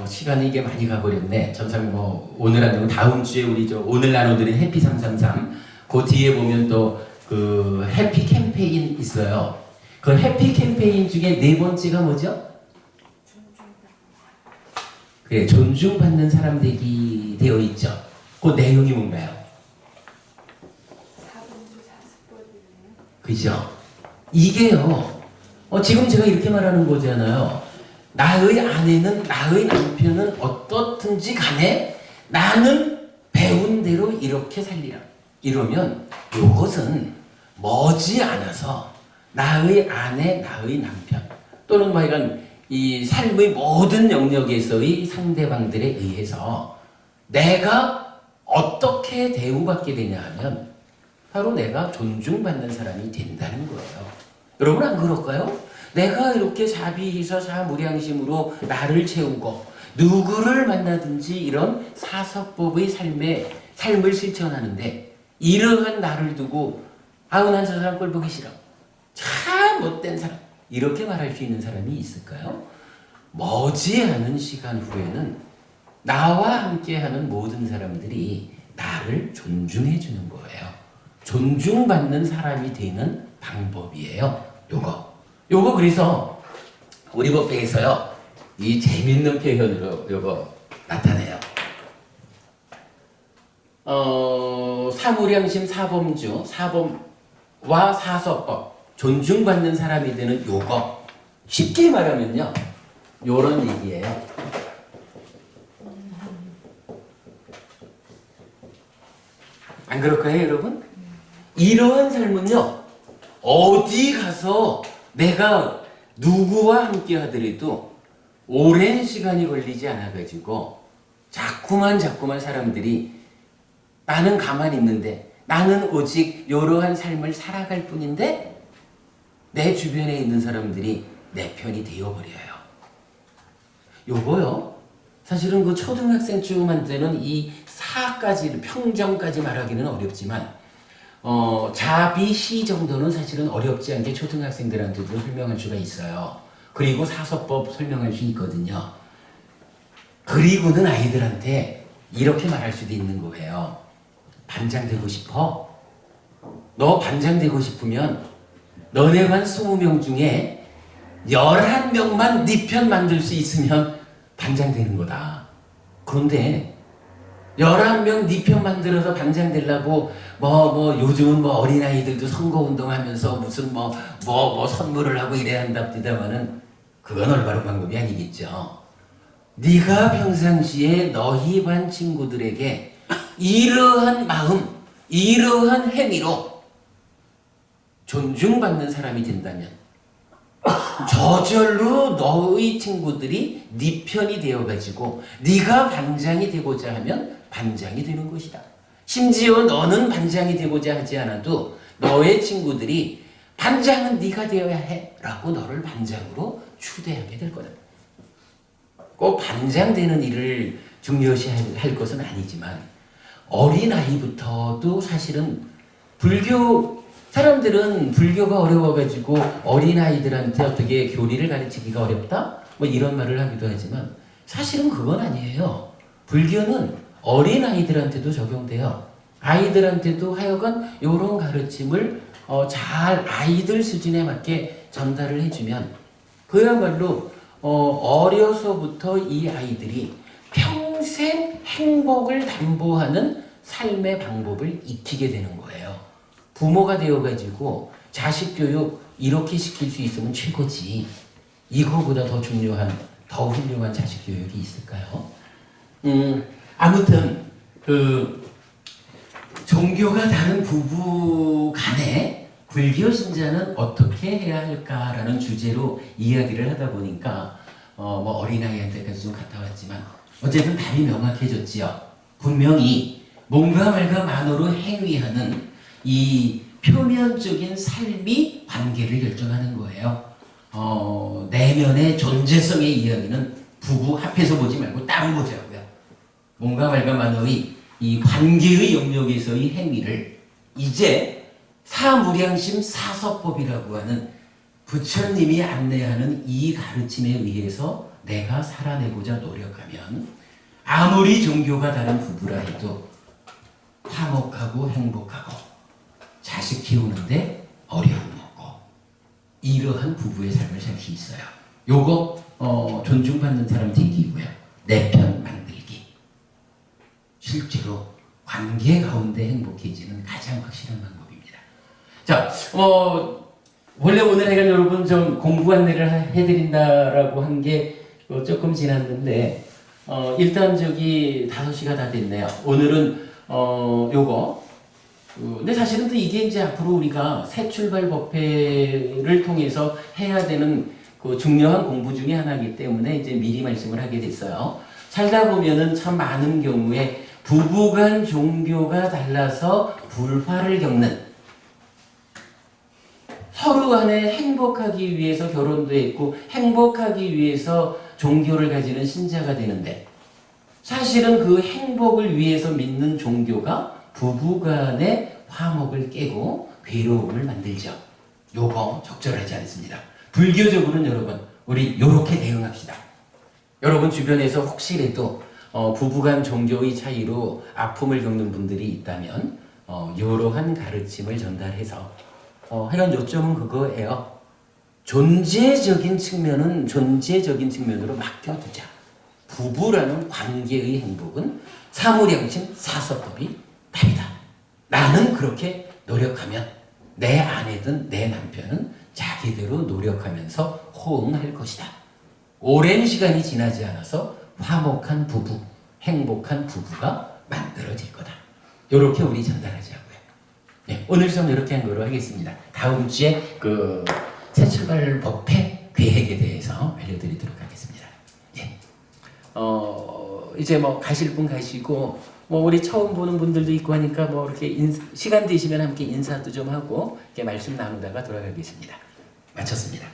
시간이 이게 많이 가버렸네. 전상 오늘 안 되고 다음 주에 우리 오늘 나눠드린 해피 333 그 뒤에 보면 또 그 해피 캠페인 있어요. 그 해피 캠페인 중에 네 번째가 뭐죠? 그래, 존중받는 사람 되기 되어 있죠. 그 내용이 뭔가요? 그죠? 이게요. 지금 제가 이렇게 말하는 거잖아요. 나의 아내는 나의 남편은 어떻든지 간에 나는 배운 대로 이렇게 살리라. 이러면 이것은 머지않아서 나의 아내, 나의 남편 또는 하여간 이 삶의 모든 영역에서의 상대방들에 의해서 내가 어떻게 대우받게 되냐 하면 바로 내가 존중받는 사람이 된다는 거예요. 여러분 안 그럴까요? 내가 이렇게 자비해서 사무량심으로 나를 채우고 누구를 만나든지 이런 사서법의 삶을 실천하는데 이러한 나를 두고 아우 난 저 사람 꼴 보기 싫어. 참 못된 사람. 이렇게 말할 수 있는 사람이 있을까요? 머지않은 시간 후에는 나와 함께하는 모든 사람들이 나를 존중해 주는 거예요. 존중받는 사람이 되는 방법이에요. 요거 그래서 우리 법회에서요. 이 재밌는 표현으로 요거 나타내요. 사무량심 사범주, 사범과 사서법, 존중받는 사람이 되는 요거 쉽게 말하면요. 요런 얘기예요. 안 그럴까요, 여러분? 이러한 삶은요, 어디 가서 내가 누구와 함께 하더라도 오랜 시간이 걸리지 않아가지고 자꾸만 사람들이 나는 가만히 있는데 나는 오직 이러한 삶을 살아갈 뿐인데 내 주변에 있는 사람들이 내 편이 되어버려요. 요거요. 사실은 그 초등학생쯤한테는 이 사까지 평정까지 말하기는 어렵지만 자비 시 정도는 사실은 어렵지 않게 초등학생들한테도 설명할 수가 있어요. 그리고 사서법 설명할 수 있거든요. 그리고는 아이들한테 이렇게 말할 수도 있는 거예요. 반장 되고 싶어? 너 반장 되고 싶으면 너네 반 20명 중에 11명만 네 편 만들 수 있으면 반장 되는 거다. 그런데 11명 네 편 만들어서 반장 되려고 요즘은 어린아이들도 선거운동 하면서 무슨 선물을 하고 이래야 한답니다마는 그건 올바른 방법이 아니겠죠. 네가 평상시에 너희 반 친구들에게 이러한 마음, 이러한 행위로 존중받는 사람이 된다면 저절로 너의 친구들이 네 편이 되어가지고 네가 반장이 되고자 하면 반장이 되는 것이다. 심지어 너는 반장이 되고자 하지 않아도 너의 친구들이 반장은 네가 되어야 해 라고 너를 반장으로 추대하게 될 거다. 꼭 반장 되는 일을 중요시할 것은 아니지만 어린아이부터도 사실은 사람들은 불교가 어려워가지고 어린아이들한테 어떻게 교리를 가르치기가 어렵다? 이런 말을 하기도 하지만 사실은 그건 아니에요. 불교는 어린아이들한테도 적용돼요. 아이들한테도 하여간 이런 가르침을 잘 아이들 수준에 맞게 전달을 해주면 그야말로 어려서부터 이 아이들이 평생 행복을 담보하는 삶의 방법을 익히게 되는 거예요. 부모가 되어가지고 자식 교육 이렇게 시킬 수 있으면 최고지. 이거보다 더 중요한, 더 훌륭한 자식 교육이 있을까요? 아무튼 종교가 다른 부부 간에 불교 신자는 어떻게 해야 할까라는 주제로 이야기를 하다 보니까 어린아이한테까지 좀 갔다 왔지만 어쨌든 답이 명확해졌지요. 분명히 뭔가 말과 만으로 행위하는 이 표면적인 삶이 관계를 결정하는 거예요. 내면의 존재성의 이야기는 부부 합해서 보지 말고 따로 보자고요. 뭔가 말과 만어의 이 관계의 영역에서의 행위를 이제 사무량심 사서법이라고 하는 부처님이 안내하는 이 가르침에 의해서 내가 살아내고자 노력하면 아무리 종교가 다른 부부라 해도 화목하고 행복하고 자식 키우는데 어려움 없고 이러한 부부의 삶을 살 수 있어요. 요거 존중받는 사람 되기고요. 내 편 만들기. 실제로 관계 가운데 행복해지는 가장 확실한 방법입니다. 자, 원래 오늘 내가 여러분 좀 공부 안내를 해드린다라고 한 게 조금 지났는데 일단 5시가 다 됐네요. 오늘은 요거 근데 사실은 또 이게 이제 앞으로 우리가 새 출발 법회를 통해서 해야 되는 그 중요한 공부 중에 하나이기 때문에 이제 미리 말씀을 하게 됐어요. 살다 보면은 참 많은 경우에 부부간 종교가 달라서 불화를 겪는 서로 간에 행복하기 위해서 결혼도 했고 행복하기 위해서 종교를 가지는 신자가 되는데 사실은 그 행복을 위해서 믿는 종교가 부부간의 화목을 깨고 괴로움을 만들죠. 요거 적절하지 않습니다. 불교적으로는 여러분 우리 요렇게 대응합시다. 여러분 주변에서 혹시라도 부부간 종교의 차이로 아픔을 겪는 분들이 있다면 이러한 가르침을 전달해서 하여간 요점은 그거예요. 존재적인 측면은 존재적인 측면으로 맡겨두자. 부부라는 관계의 행복은 사무량심 사서법이 답이다. 나는 그렇게 노력하면 내 아내든 내 남편은 자기대로 노력하면서 호응할 것이다. 오랜 시간이 지나지 않아서 화목한 부부, 행복한 부부가 만들어질 거다. 이렇게 우리 전달하자고요. 네, 오늘 좀 이렇게 한 거로 하겠습니다. 다음 주에 그 새 출발 법회 계획에 대해서 알려드리도록 하겠습니다. 예. 이제 뭐 가실 분 가시고 뭐 우리 처음 보는 분들도 있고 하니까 뭐 이렇게 시간 되시면 함께 인사도 좀 하고 이렇게 말씀 나누다가 돌아가겠습니다. 마쳤습니다.